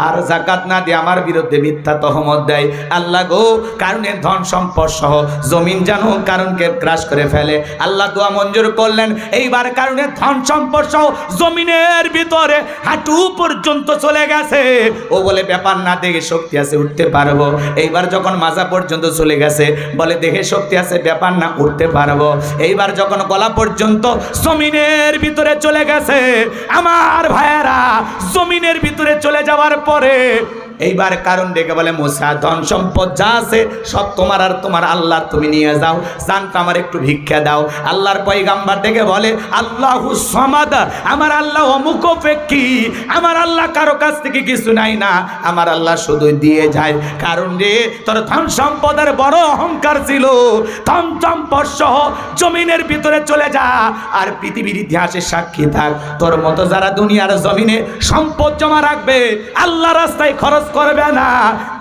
আর যাকাত না দিয়ে আমার বিরুদ্ধে মিথ্যা তহমত দেয়। আল্লাহ গো কারণের ধন সম্পদ সহ জমিন জানো কারণকে ক্রাশ করে ফেলে। আল্লাহ দোয়া মঞ্জুর করলেন। এইবার কারণের ধন সম্পদ সহ জমিনের ভিতরে হাঁটু পর্যন্ত চলে গেছে। ও বলে ব্যাপার না, দেখে শক্তি আছে উঠতে পারবো। এইবার যখন মাজা পর্যন্ত চলে গেছে, বলে দেখে শক্তি আছে, ব্যাপার না উঠতে পারবো। এইবার যখন গলা পর্যন্ত জমিনের ভিতরে চলে গেছে, আমার ভাইয়েরা জমিনের ভিতরে চলে যাওয়ার পরে এইবার কারণ ডেকে বলে মুসা ধন সম্পদ যা আছে সব তোমার, আর তোমার আল্লাহ তুমি নিয়ে যাও, জানতো আমার একটু ভিক্ষা দাও। আল্লাহর পয়গাম্বার ডেকে বলে আল্লাহু সামাদ, আমার আল্লাহ অমুখপেক্ষী, আমার আল্লাহ কারো কাছ থেকে কিছু নাই না, আমার আল্লাহ শুধু দিয়ে যায়। কারণ রে তোর ধন সম্পদের বড় অহংকার ছিল, ধন সম্পদ সহ জমিনের ভিতরে চলে যা, আর পৃথিবীর ইতিহাসে সাক্ষী থাক, তোর মতো যারা দুনিয়ার জমিনে সম্পদ জমা রাখবে, আল্লাহ রাস্তায় খরচ করবে না,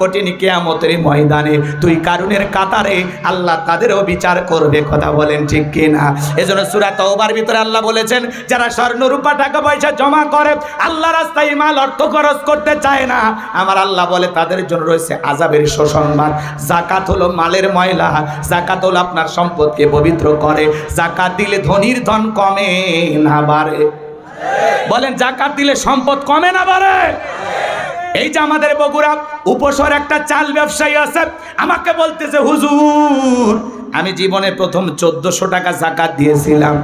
কঠিন কিয়ামতের ময়দানে তুই কারুনের কাতারে আল্লাহ তাদেরও বিচার করবে। কথা বলেন ঠিক কিনা? এজন্য সূরা তাওবার ভিতরে আল্লাহ বলেছেন, যারা স্বর্ণ রূপা টাকা পয়সা জমা করে, আল্লাহ রাস্তায় মাল অর্থ খরচ করতে চায় না, আমার আল্লাহ বলে তাদের জন্য রয়েছে আযাবের সুসংবাদ। যাকাত হলো মালের ময়লা, যাকাত হলো আপনার সম্পদকে পবিত্র করে। যাকাত দিলে ধনীর ধন কমে না বাড়ে। বলেন যাকাত দিলে সম্পদ কমে না বাড়ে? এই যে আমাদের বগুড়া উপশহর একটা চাল ব্যবসায়ী আছে, আমাকে বলতেছে হুজুর আমি জীবনে প্রথম 1400 টাকা যাকাত দিয়েছিলাম,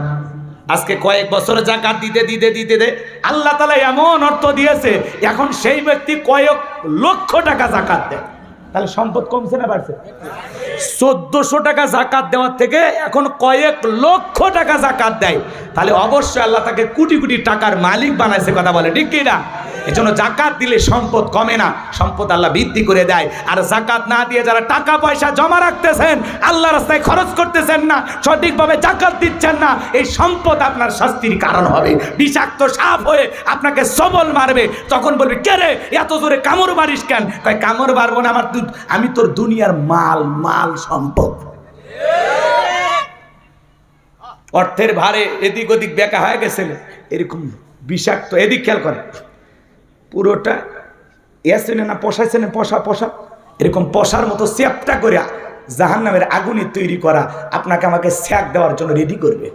আজকে কয়েক বছর যাকাত দিতে দিতে দিতে আল্লাহ তাআলা এমন অর্থ দিয়েছে, এখন সেই ব্যক্তি কয়েক লক্ষ টাকা যাকাত দেয়। তাহলে সম্পদ কমছে না বাড়ছে? 1400 টাকা যাকাত দেওয়ার থেকে এখন কয়েক লক্ষ টাকা যাকাত দেয়, তাহলে অবশ্যই আল্লাহ তাকে কোটি কোটি টাকার মালিক বানাইছে। কথা বলে ঠিক কিনা? এজন্য যাকাত দিলে সম্পদ কমে না, সম্পদ আল্লাহ বৃদ্ধি করে দেয়। আর যাকাত না দিয়ে যারা টাকা পয়সা জমা রাখতেছেন, আল্লাহ রাস্তায় খরচ করতেছেন না, সঠিকভাবে যাকাত দিচ্ছেন না, এই সম্পদ আপনার শাস্তির কারণ হবে। বিষাক্ত সাপ হয়ে আপনাকে সবল মারবে, তখন বলবে কে রে এত জোরে কামড় মারিস কেন? কয় কামড় মারবো না, আমি তোর দুনিয়ার মাল সম্পদ। অর্থের ভারে এদিক ওদিক বেকা হয়ে গেছিল, এরকম বিষাক্ত। এদিক খেয়াল করে, পুরোটা এসেনে না পশাইছে না, পশা এরকম পশার মতো চ্যাপটা করে জাহান্নামের আগুনে তৈরি করা আপনাকে আমাকে ছ্যাক দেওয়ার জন্য রেডি করবে।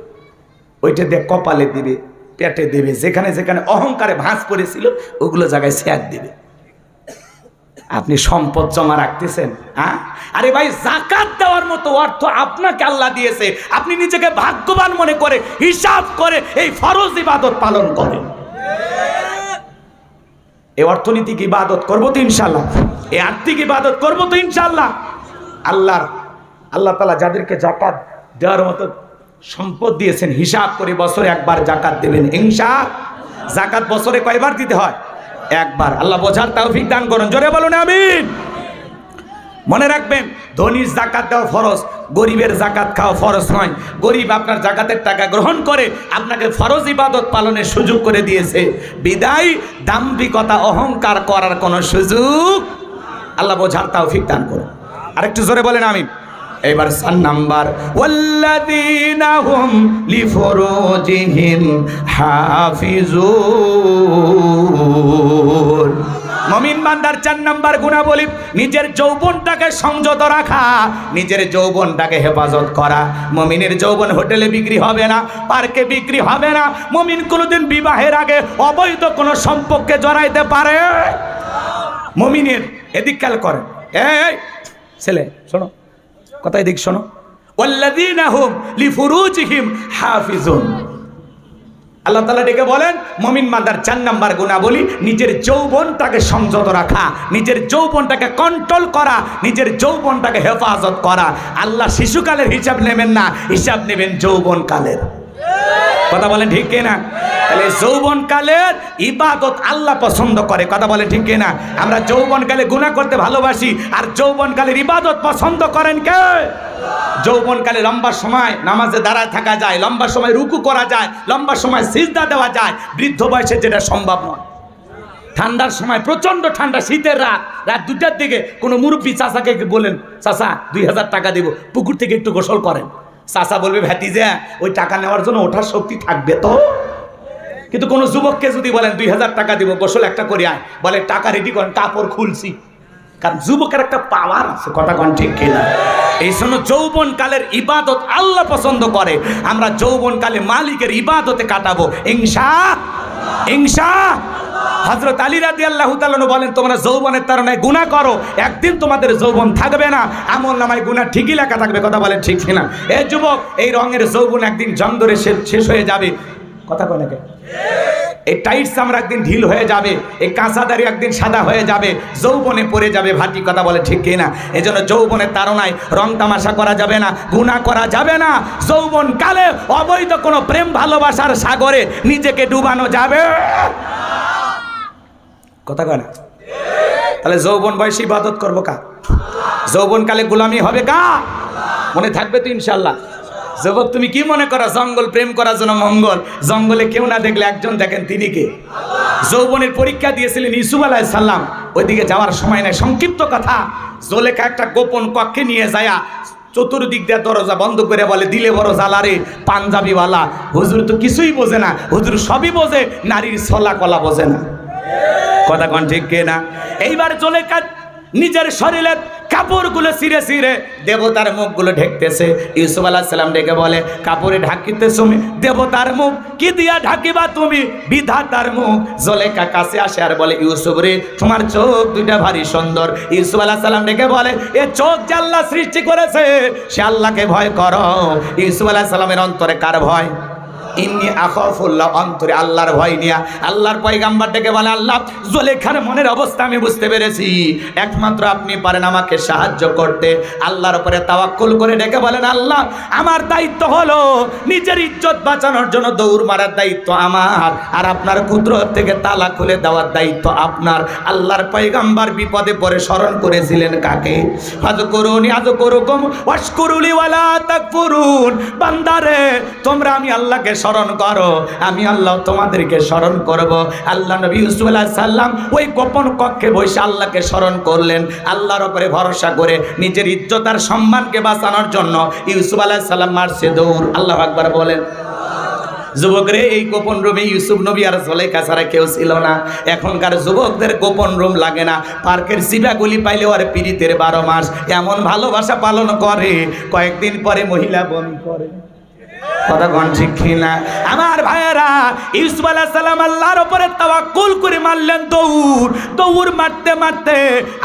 ওইটা দিয়ে কপালে দিবে, পেটে দেবে, যেখানে যেখানে অহংকারে ভাঁজ পড়েছিল ওগুলো জায়গায় ছ্যাক দিবে। আপনি সম্পদ জমা রাখতেছেন, হ্যাঁ? আরে ভাই যাকাত দেওয়ার মতো অর্থ আপনাকে আল্লাহ দিয়েছে, আপনি নিজেকে ভাগ্যবান মনে করে হিসাব করে এই ফরজ ইবাদত পালন করেন। এই অর্থনৈতিক ইবাদত করবো তো ইনশাল্লাহ, এই আর্থিক ইবাদত করবো তো ইনশাল্লাহ। আল্লাহ তাআলা যাদেরকে যাকাত দেওয়ার মতো সম্পদ দিয়েছেন, হিসাব করে বছরে একবার যাকাত দেবেন ইনশাআল্লাহ। যাকাত বছরে কয়বার দিতে হয়? একবার। আল্লাহ বোঝার তৌফিক দান করুন, জোরে বলুন আমিন। মনে রাখবেন, ধনীর যাকাত দেওয়া ফরজ, গরিবের যাকাত খাওয়া ফরজ নয়। গরিব আপনার যাকাতের টাকা গ্রহণ করে আপনাকে ফরজ ইবাদত পালনের সুযোগ করে দিয়েছে, বিদায় দাম্ভিকতা অহংকার করার কোনো সুযোগ। আল্লাহ বোঝার তৌফিক দান করুন। আরেকটু জোরে বলেন আমিন। এবার 4 নাম্বার, ওয়াল্লাযীনা হুম লিফুরুজিহিম হাফিজুন। মুমিন বান্দার 4 নাম্বার গুণাবলী নিজের যৌবনটাকে সংযত রাখা, নিজের যৌবনটাকে হেফাজত করা। মুমিনের যৌবন হোটেলে বিক্রি হবে না, পার্কে বিক্রি হবে না। মুমিন কোনোদিন বিবাহের আগে অবৈধ কোনো সম্পর্কে জড়াইতে পারে। মুমিনের এদিক খেয়াল করেন, এই ছেলে শোনো, কথা এদিক শোনো। ওয়াল্লাযীনা হুম লিফুরুজিহিম হাফিজুন, আল্লাহ তাআলা ডেকে বলেন মুমিন বান্দার 4 নাম্বার গুণাবলী নিজের যৌবনটাকে সংযত রাখা, নিজের যৌবনটাকে কন্ট্রোল করা, নিজের যৌবনটাকে হেফাজত করা। আল্লাহ শিশুকালের হিসাব নেবেন না, হিসাব নেবেন যৌবনকালের। কথা বলেন ঠিক কিনা? তাহলে যৌবনকালের ইবাদত আল্লাহ পছন্দ করে। কথা বলে ঠিক কিনা? আমরা যৌবনকালে গুনাহ করতে ভালোবাসি, আর যৌবনকালের ইবাদত পছন্দ করেন কে? যৌবনকালে লম্বা সময় নামাজে দাঁড়ায় থাকা যায়, লম্বা সময় রুকু করা যায়, লম্বা সময় সিজদা দেওয়া যায়। বৃদ্ধ বয়সে যেটা সম্ভব নয়। ঠান্ডার সময় প্রচন্ড ঠান্ডা, শীতের রাত, রাত 2টার দিকে কোনো মুরব্বী চাচাকে বলেন, চাচা 2000 টাকা দিব, পুকুর থেকে একটু গোসল করেন। চাচা বলবে ভাতিজা ওই টাকা নেওয়ার জন্য ওঠার শক্তি থাকবে তো? কিন্তু কোনো যুবককে যদি বলেন 2000 টাকা দিব, গোসল একটা করে আয়, বলে টাকা রেডি করেন, কাপড় খুলছি। কারণ যুবকের একটা পাওয়ার আছে। কথা কোন ঠিক কিনা? এই জন্য যৌবনকালের ইবাদত আল্লাহ পছন্দ করে। আমরা যৌবনকালে মালিকের ইবাদতে কাটাবো ইনশাআল্লাহ। হযরত আলী রাদিয়াল্লাহু তাআলা বলেন, তোমরা যৌবনের তাড়নায় গুনাহ করো, একদিন তোমাদের যৌবন থাকবে না, আমলনামায় গুনাহ ঠিকই লেখা থাকবে। কথা বলেন ঠিক কিনা? এই যুবক, এই রঙের যৌবন একদিন জং ধরে শেষ হয়ে যাবে। কথা কয় নাকি? এই টাইট চামড়া একদিন ঢিল হয়ে যাবে, এই কাঁচা দাড়ি একদিন সাদা হয়ে যাবে, যৌবনে পড়ে যাবে ভাটি। কথা বলে ঠিক কিনা? এই জন্য যৌবনের তাড়নায় রং তামাশা করা যাবে না, গুনাহ করা যাবে না। যৌবন কালে অবৈধ কোনো প্রেম ভালোবাসার সাগরে নিজেকে ডুবানো যাবে। কথা কয় না? তাহলে যৌবন বয়সে ইবাদত করবো কা? যৌবন কালে গোলামি হবে কা? মনে থাকবে তো ইনশাল্লাহ। যুবক, তুমি কি মনে করো জঙ্গল প্রেম করার জন্য মঙ্গল? জঙ্গলে কেউ না দেখলে একজন দেখেন, তিনি কে? যৌবনের পরীক্ষা দিয়েছিলেন ইউসুফ আলাইহিস সালাম, ওইদিকে যাওয়ার সময় নাই। সংক্ষিপ্ত কথা, জুলেখা একটা গোপন কক্ষে নিয়ে যায়, চতুর্দিক দিয়ে দরজা বন্ধ করে বলে, দিলে বড় জ্বালারে পাঞ্জাবিওয়ালা। হুজুর তো কিছুই বোঝে না, হুজুর সবই বোঝে, নারীর ছলা কলা বোঝে না। কথা কোন ঠিক কিনা? এইবার জুলেখা নিজের শরীরের কাপড়গুলো ছিঁড়ে ছিঁড়ে দেবতার মুখগুলো ঢেকতেছে। ইউসুফ আলাইহিস সালাম ডেকে বলে, কাপড়ে ঢাকিতেছ তুমি দেবতার মুখ, কি দিয়া ঢাকিবা তুমি বিধাতার মুখ? জুলেখা কাছে আসে আর বলে, ইউসুফ রে, তোমার চোখ দুইটা ভারী সুন্দর। ইউসুফ আলাইহিস সালাম ডেকে বলে, এ চোখ যে আল্লাহ সৃষ্টি করেছে, সে আল্লাহকে ভয় করো। ইউসুফ আলাইহিস সালামের অন্তরে কার ভয়? ইন্নী আখাফুল্লাহ, অন্তরে আল্লাহর ভয় নিয়া আল্লাহর পয়গাম্বর ডেকে বলে, আল্লাহ, জুলেখার মনের অবস্থা আমি বুঝতে পেরেছি, একমাত্র আপনি পারেন আমাকে সাহায্য করতে। আল্লাহর উপরে তাওয়াক্কুল করে ডেকে বলেন, আল্লাহ, আমার দায়িত্ব হলো নিজের ইজ্জত বাঁচানোর জন্য দৌড় মারার দায়িত্ব আমার, আর আপনার কুদরত থেকে তালা খুলে দেওয়ার দায়িত্ব আপনার। আল্লাহর পয়গাম্বর বিপদে পড়ে স্মরণ করেছিলেন কাকে? ফাযকুরুনি আযকুরুকুম ওয়াশকুরুলি ওয়ালা তাকফুরুন। বান্দারে, তোমরা আমি আল্লাহকে স্মরণ করো, আমি আল্লাহ তোমাদেরকে স্মরণ করব। আল্লাহ নবী ইউসুফ আলাইহিস সালাম ওই গোপন কক্ষে বসে আল্লাহকে স্মরণ করলেন। আল্লাহর উপরে ভরসা করে নিজের ইজ্জত আর সম্মানকে বাঁচানোর জন্য ইউসুফ আলাইহিস সালাম মারছে দৌড়। আল্লাহু আকবার বলেন। যুবকরে, এই গোপন রুমে ইউসুফ নবী আর জুলেখা ছাড়া কেউ ছিল না। এখনকার যুবকদের গোপন রুম লাগে না, পার্কের সিবাগুলি পাইলেও আর পীড়িতের 12 মাস এমন ভালোবাসা পালন করে, কয়েকদিন পরে মহিলা বমি করে। কথা কোন ঠিক কিনা? আমার ভাইয়েরা, ইউসুফ আলাইহিস সালাম আল্লাহর উপরে তাওয়াক্কুল করে মারলেন দৌড়। দৌড় মারতে মারতে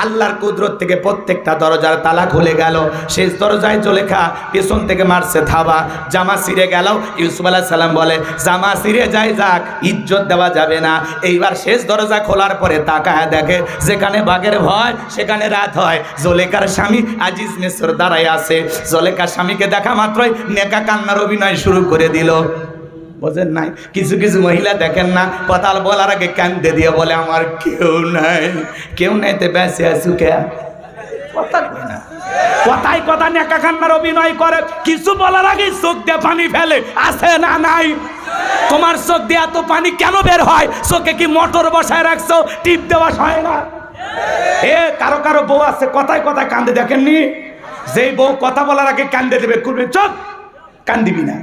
আল্লাহর কুদরত থেকে প্রত্যেকটা দরজার তালা খুলে গেল। শেষ দরজায় জুলেখা পেছন থেকে মারছে থাবা, জামা ছিঁড়ে গেল। ইউসুফ আলাইহিস সালাম বলে, জামা ছিঁড়ে যায় যাক, ইজ্জত দেওয়া যাবে না। এইবার শেষ দরজা খোলার পরে তাকায় দেখে, যেখানে বাঘের ভয় সেখানে রাত হয়। জুলেখার স্বামী আজিজ মিসর দাঁড়ায় আছে। জুলেখার স্বামীকে দেখা মাত্রই নেকা কান্নার অভিনয় শুরু করে দিল। বোঝেন নাই? কিছু কিছু মহিলা দেখেন না, কথা বলার আগে কান্দে দিয়ে বলে, আমার কেউ নাই, কেউ নাই তো বেঁচে আছো কে? কথা কয় না, কথায় কথা নেকা কান্নার অভিনয় করে। কিছু বলার আগে চোখ দিয়ে পানি ফেলে, আছে না নাই? তোমার চোখ দিয়ে এত পানি কেন বের হয়? চোখে কি মোটর বসায় রাখছো, টিপ দেওয়া হয় না? এ কারো কারো বউ আছে কথায় কথায় কান্দে, দেখেননি? যেই বউ কথা বলার আগে কান্দে দেবে, করবে চোখ, কান্দিবি না।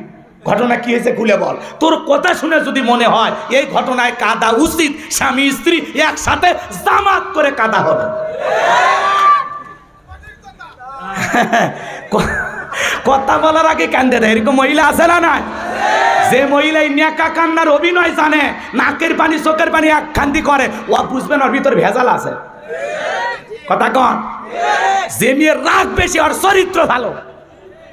ঘটনা কি হয়েছে খুলে বল। তোর কথা শুনে যদি মনে হয় এই ঘটনায় কাঁদা উচিত, স্বামী স্ত্রী একসাথে জামাত করে কাঁদা হবে। কথা বলার আগে কান্দে দেয়, এরকম মহিলা আছে না? নাই? যে মহিলা নেকা কান্নার অভিনয় জানে, নাকের পানি চোখের পানি এক খান্দি করে, ও বুঝবেন ওর ভিতর ভেজাল আছে। কথা কন। যে মেয়ের রাগ বেশি ওর চরিত্র ভালো,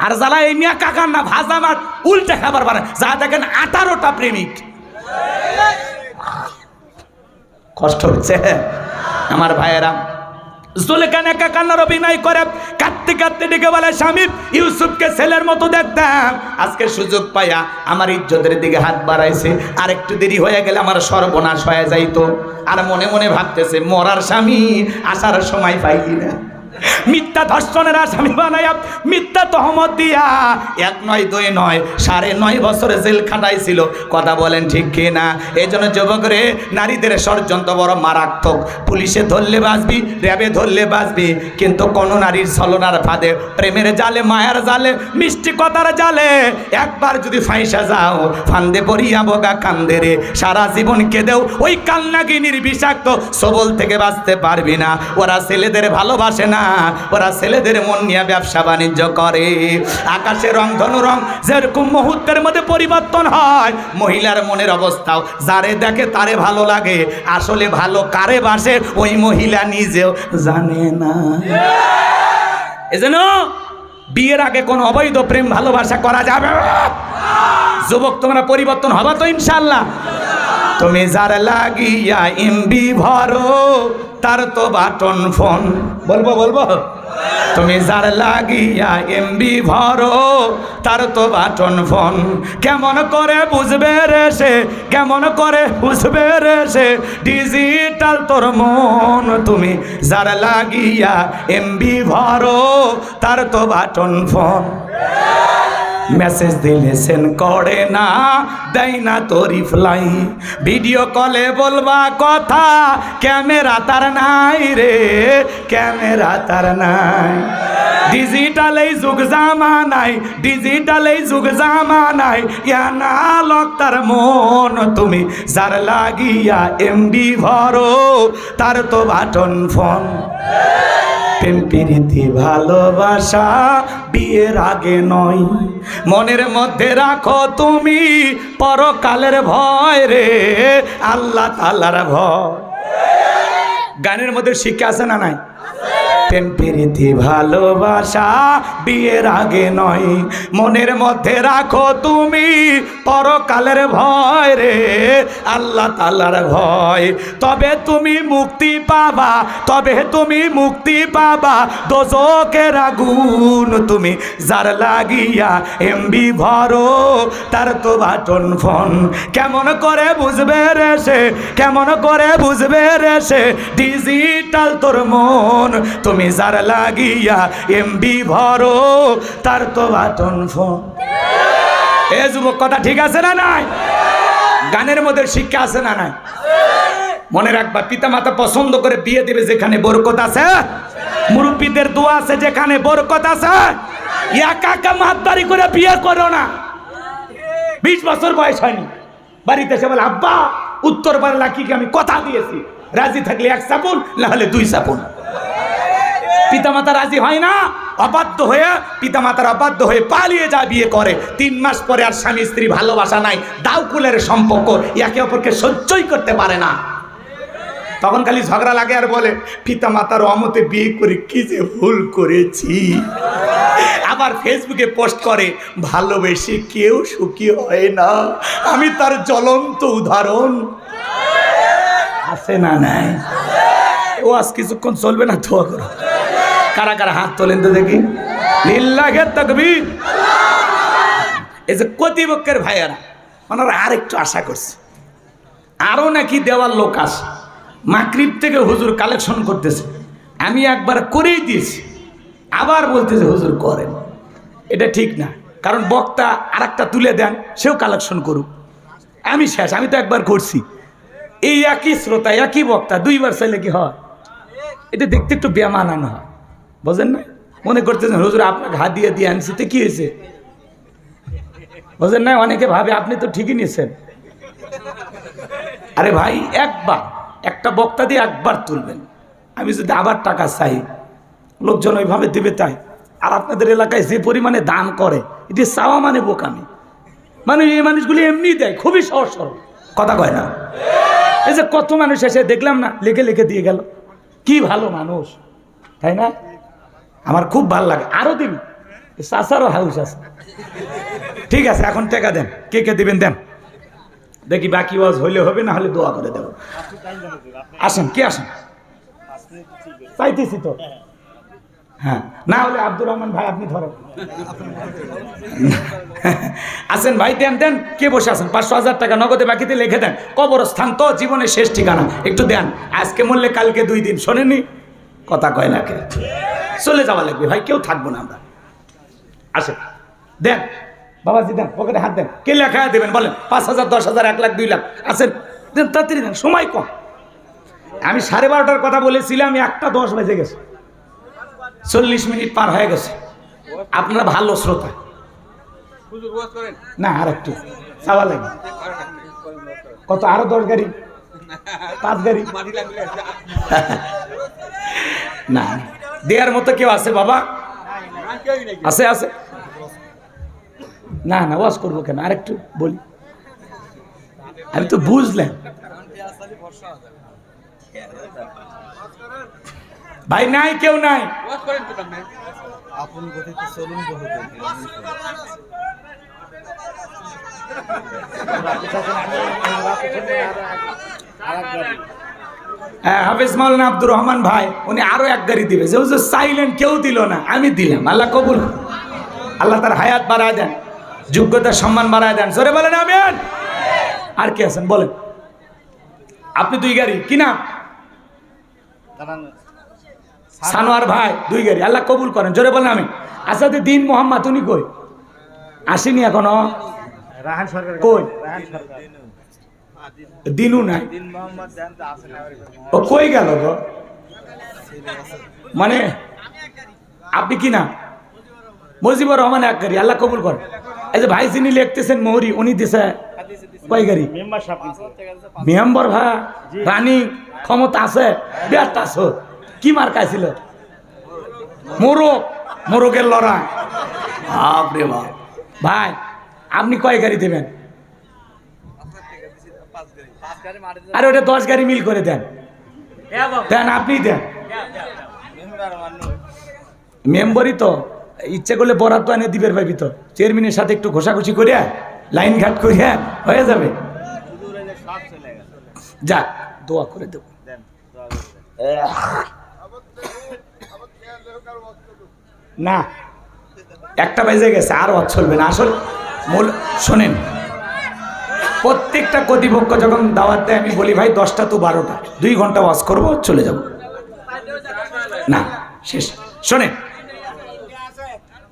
আর যারা এই নেকা কান্না ভাজা মাছ উল্টে খাবার বানায়, যা দেখেন 18টা প্রেমিক। কষ্ট হচ্ছে আমার ভাইয়েরা। জুলেখা নেকা কান্নার অভিনয় করে কাঁদতে কাঁদতে ডেকে বলে, স্বামী ইউসুফকে ছেলের মতো দেখতাম, আজকে সুযোগ পাইয়া আমার ইজ্জতের দিকে হাত বাড়াইছে, আর একটু দেরি হয়ে গেলে আমার সর্বনাশ হয়ে যাইতো। আর মনে মনে ভাবতেছে, মরার স্বামী আসার সময় পাইলি না। মিথ্যা ধর্ষণের আসামি বানাইয়া মিথ্যা তহমত দিয়া 1 নয় 2 নয় 9.5 বছর জেল খাটাইছিল। কথা বলেন ঠিক কিনা? এই জন্য যুবক রে, নারীদের ষড়যন্ত্র বড় মারাত্মক। পুলিশে ধরলে বাঁচবি, র্যাবে ধরলে বাঁচবি, কিন্তু কোন নারীর ছলনার ফাঁদে, প্রেমের জালে, মায়ার জালে, মিষ্টি কথার জালে একবার যদি ফাঁসা যাও, ফান্দে পড়িয়া বোগা কান্দে রে, সারা জীবন কেঁদেও ওই কান্নাগিনীর বিষাক্ত সবল থেকে বাঁচতে পারবি না। ওরা ছেলেদের ভালোবাসে না, ওরা ছেলেদের মন নিয়ে ব্যবসা বাণিজ্য করে। আকাশে রং ধনু রং যেরকম মুহূর্তের মধ্যে পরিবর্তন হয়, মহিলার মনের অবস্থাও যারে দেখে তারে ভালো লাগে, আসলে ভালো কারে বাসে ওই মহিলা নিজেও জানে না। এজন্য বিয়ের আগে কোন অবৈধ প্রেম ভালোবাসা করা যাবে না। যুবক তোমরা পরিবর্তন হবা তো ইনশাআল্লাহ। তুমি যার লাগিয়া এমবি ভরো, তার তো বাটন ফোন। বলবো তুমি যার লাগিয়া এমবি ভরো, তার তো বাটন ফোন। কেমন করে বুঝবে রে সে, কেমন করে বুঝবে রে সে, ডিজিটাল তোর মন। তুমি যার লাগিয়া এমবি ভরো, তার তো বাটন ফোন। মেসেজ দিলে সেন্ড করে না, দেয় না তো রিপ্লাই, ভিডিও কলে বলবা কথা, ক্যামেরা তার নাই রে, ক্যামেরা তার নাই। ডিজিটাল এই যুগ জামানাই, ডিজিটাল এই যুগ জামানাই, ইয়ানা লক তার মন। তুমি যার লাগিয়া এমবি ভরো, তার তো বাটন ফোন। প্রেম প্রীতি ভালোবাসা বিয়ের আগে নয়, মনের মধ্যে রাখো তুমি পরকালের ভয় রে, আল্লাহ তাআলার ভয়। গানের মধ্যে শিক্ষা আছে না নাই? প্রেম প্রীতি ভালোবাসা বিয়ের আগে নয়, মনের মধ্যে রাখো তুমি পরকালের ভয় রে, আল্লাহ তাআলার ভয়। তবে তুমি মুক্তি পাবা, তবে তুমি মুক্তি পাবা দোজখের আগুন। তুমি যার লাগিয়া এমবি ভরো, তার তো বাটন ফোন। কেমন করে বুঝবে রে সে, কেমন করে বুঝবে রে সে, ডিজিটাল তোর মন। তুমি যার লাগিয়া এমবি ভরো, তার তো বাটন ফোন। এ যুবক কথা ঠিক আছে না নাই? গানের মধ্যে শিক্ষা আছে না নাই? মনে রাখবা, পিতা মাতা পছন্দ করে বিয়ে দেবে যেখানে বরকত আছে, মুরব্বীদের দোয়া আছে যেখানে বরকত আছে। একা একা মাতবাড়ি করে বিয়ে করো না। 20 বছর বয়স হয়নি, বাড়িতে এসে বলে, আব্বা উত্তর বাংলা কি আমি কথা দিয়েছি, রাজি থাকলে 1 চাপুন, না হলে 2 চাপুন। পিতামাতা রাজি হয় না, অবাধ্য হয়ে পিতামাতার অবাধ্য হয়ে পালিয়ে যায়, বিয়ে করে। 3 মাস পরে আর স্বামী স্ত্রী ভালোবাসা নাই, দাউকুলের সম্পর্ক, একে অপরকে সহ্যই করতে পারে না। তখন খালি ঝগড়া লাগে আর বলে, পিতামাতার অমতে বিয়ে করে কি যে ভুল করেছি। আবার ফেসবুকে পোস্ট করে, ভালোবেসে কেউ সুখী হয় না, আমি তার জ্বলন্ত উদাহরণ। আছে না নাই? ও আজ কিছুক্ষণ চলবে না, দোয়া করো। কারা কারা হাত তোলেন তো দেখি, লিল্লাহে তাকবীর। এই যে কর্তৃপক্ষের ভাইয়ারা, ওনারা আরেকটু আশা করছে, আরো নাকি দেওয়ার লোক আসে। মাগরিব থেকে হুজুর কালেকশন করতেছে, আমি একবার করেই দিয়েছি, আবার বলতেছে হুজুর করেন। এটা ঠিক না, কারণ বক্তা আরেকটা তুলে দেন, সেও কালেকশন করুক। আমি শেষ, আমি তো একবার করছি। এই একই শ্রোতা, একই বক্তা 2 বার চাইলে কি হয়? এটা দেখতে একটু বেমানানো হয়, বোঝেন না? মনে করতেছেন হুজুর আপনাকে হাত দিয়ে আনছি, তো কি হয়েছে? বুঝলেন না? অনেকে ভাবে আপনি তো ঠিকই নিয়েছেন। আরে ভাই, একবার একটা বক্তা দিয়ে একবার তুলবেন, আমি যদি আবার টাকা চাই লোকজন ওইভাবে দিবে তাই। আর আপনাদের এলাকায় যে পরিমাণে দান করে, এটি চাওয়া মানে বোকামি। মানে এই মানুষগুলি এমনি দেয়, খুবই সহজ সরল, কথা কয় না। এই যে কত মানুষ এসে দেখলাম না, লিখে লিখে দিয়ে গেল, কি ভালো মানুষ, তাই না? আমার খুব ভালো লাগে। আরো দিবি, চাচারও হাউস আছে। ঠিক আছে, এখন টাকা দেন, কে কে দিবেন দেন, দেখি বাকি ওয়াজ হইলে হবে, না হলে দোয়া করে দেব। আসেন, কে আসেন, চাইতেছি তো। হ্যাঁ, না হলে আব্দুর রহমান ভাই আপনি ধরেন। আসেন ভাই, দেন দেন, কে বসে আছেন? 500,000 টাকা নগদে বাকিতে লিখে দেন। কবরস্থান তো জীবনের শেষ ঠিকানা, একটু দেন। আজকে মরলে কালকে 2 দিন, শোনেননি কথা কয় না, কে চলে যাওয়া লাগবে ভাই, কেউ থাকবো না আমরা। আসেন, দেন বাবাজি, দেন, পকেটে হাত দেন। কে লেখা দেবেন বলেন? 5,000, 10,000, 1 লাখ, 2 লাখ আছেন, দেন, তাড়াতাড়ি দেন, সময় কম। আমি 12:30টার কথা বলেছিলাম, 1:10 বেজে গেছে, 40 মিনিট পার হয়ে গেছে। আপনারা ভালো শ্রোতা না, আর একটু চাওয়া লাগে। কত? আরো 10 গাড়ি, 5 গাড়ি না দেওয়ার মতো কেউ আছে বাবা? আছে আছে? না না, ওয়াজ করবো কেন, আর একটু বলি, আমি তো বুঝলেন ভাই। নাই, কেউ নাই। হাফেজ মাওলানা আব্দুর রহমান ভাই, উনি আরো 1 গাড়ি দিবে। যে চাইলেন, কেউ দিল না, আমি দিলাম। আল্লাহ কবুল, আল্লাহ তার হায়াত বাড়ায় দেন, যোগ্যতা সম্মান বাড়ায় দেন। জোরে বলেন আমিন। আর কে আছেন বলেন? আপনি 2 গাড়ি, কি নাম? সানোয়ার ভাই 2 গাড়ি, আল্লাহ কবুল করেন। জোরে বলেন আমিন। আসাদে দিন মোহাম্মদ, উনি কই? আসেনি এখনো? কই? দিনু নাই, ও কই গেল গো? মানে আপনি কি নাম? মুজিবুর রহমান 1 গাড়ি, আল্লাহ কবুল করেন। এই যে ভাই যিনি লিখতেছেন মৌরি, উনি দিছে কয় গাড়ি? মেম্বার ভাই, রানী ক্ষমতা আছে, বিরাট আছে। কি মার্কা ছিল? মোরগ, মোরগের লড়াই। বাপরে বাপ। ভাই আপনি কয় গাড়ি দেবেন? আরে ওটা 10 গাড়ি মিল করে দেন, দেন, আপনি দেন। মেম্বারই তো ইচ্ছে করলে বরাদ্দ এনে দিবের ভাবি তো, চেয়ারম্যানের সাথে একটু ঘষাঘষি করিয়া, লাইন ঘাট করিয়া হয়ে যাবে। যাক, দোয়া করে দেব। না, 1টা বেজে গেছে, আর ওয়াজ চলবে না। আসল মূল শোনেন, প্রত্যেকটা কর্তৃপক্ষ যখন দাওয়াত দেয়, আমি বলি ভাই 10টা to 12টা, 2 ঘন্টা ওয়াজ করবো, চলে যাব না, শেষ। শোনেন,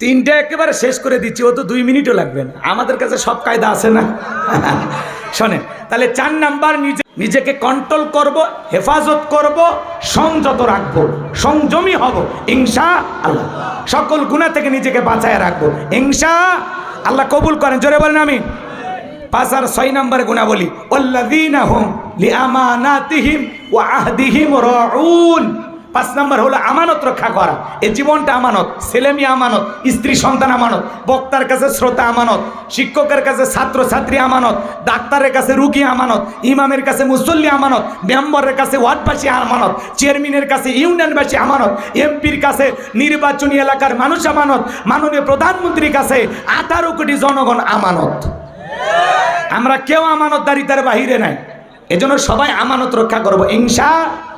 3টে একেবারে শেষ করে দিচ্ছি, ও তো 2 মিনিটও লাগবে না, আমাদের কাছে সব কায়দা আছে না। শোনেন, তাহলে 4 নাম্বার, নিজেকে কন্ট্রোল করব, হেফাজত করব, সংযত রাখবো, সংযমী হব ইনশাআল্লাহ। সকল গুনাহ থেকে নিজেকে বাঁচায় রাখবো ইনশাআল্লাহ। কবুল করেন, জোরে বলেন আমিন। 5 আর 6 নম্বরে গুণাবলী, ওয়াল্লাযীনা হুম লিআমানাতিহিম ওয়া আহদিহিম রাউন। 5 নম্বর হলো আমানত রক্ষা করা। এই জীবনটা আমানত, ছেলেমেয়ে আমানত, স্ত্রী সন্তান আমানত, বক্তার কাছে শ্রোতা আমানত, শিক্ষকের কাছে ছাত্র ছাত্রী আমানত, ডাক্তারের কাছে রুগী আমানত, ইমামের কাছে মুসল্লি আমানত, মেম্বারের কাছে ওয়ার্ডবাসী আমানত, চেয়ারম্যানের কাছে ইউনিয়নবাসী আমানত, এমপির কাছে নির্বাচনী এলাকার মানুষ আমানত, মাননীয় প্রধানমন্ত্রীর কাছে 18 কোটি জনগণ আমানত। আমরা কেউ আমানতদারিতার বাহিরে নাই, এজন্য সবাই আমানত রক্ষা করবো ইনশাআল্লাহ।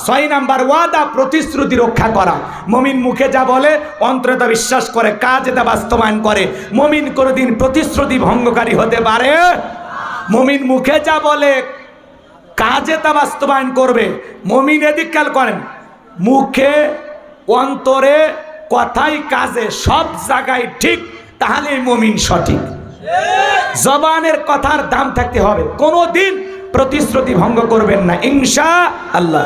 6 নাম্বার, ওয়াদা, প্রতিশ্রুতি রক্ষা করা। মুমিন মুখে যা বলে, অন্তরে তা বিশ্বাস করে, কাজে তা বাস্তবায়ন করে। মুমিন কোনোদিন প্রতিশ্রুতি ভঙ্গকারী হতে পারে। মুমিন মুখে যা বলে, কাজে তা বাস্তবায়ন করবে। মুমিন এদিক খেয়াল করেন, মুখে, অন্তরে, কথায়, কাজে, সব জায়গায় ঠিক, তাহলে মুমিন সঠিক। জবানের কথার দাম থাকতে হবে, কোনোদিন প্রতিশ্রুতি ভঙ্গ করবেন না ইনশাআল্লাহ।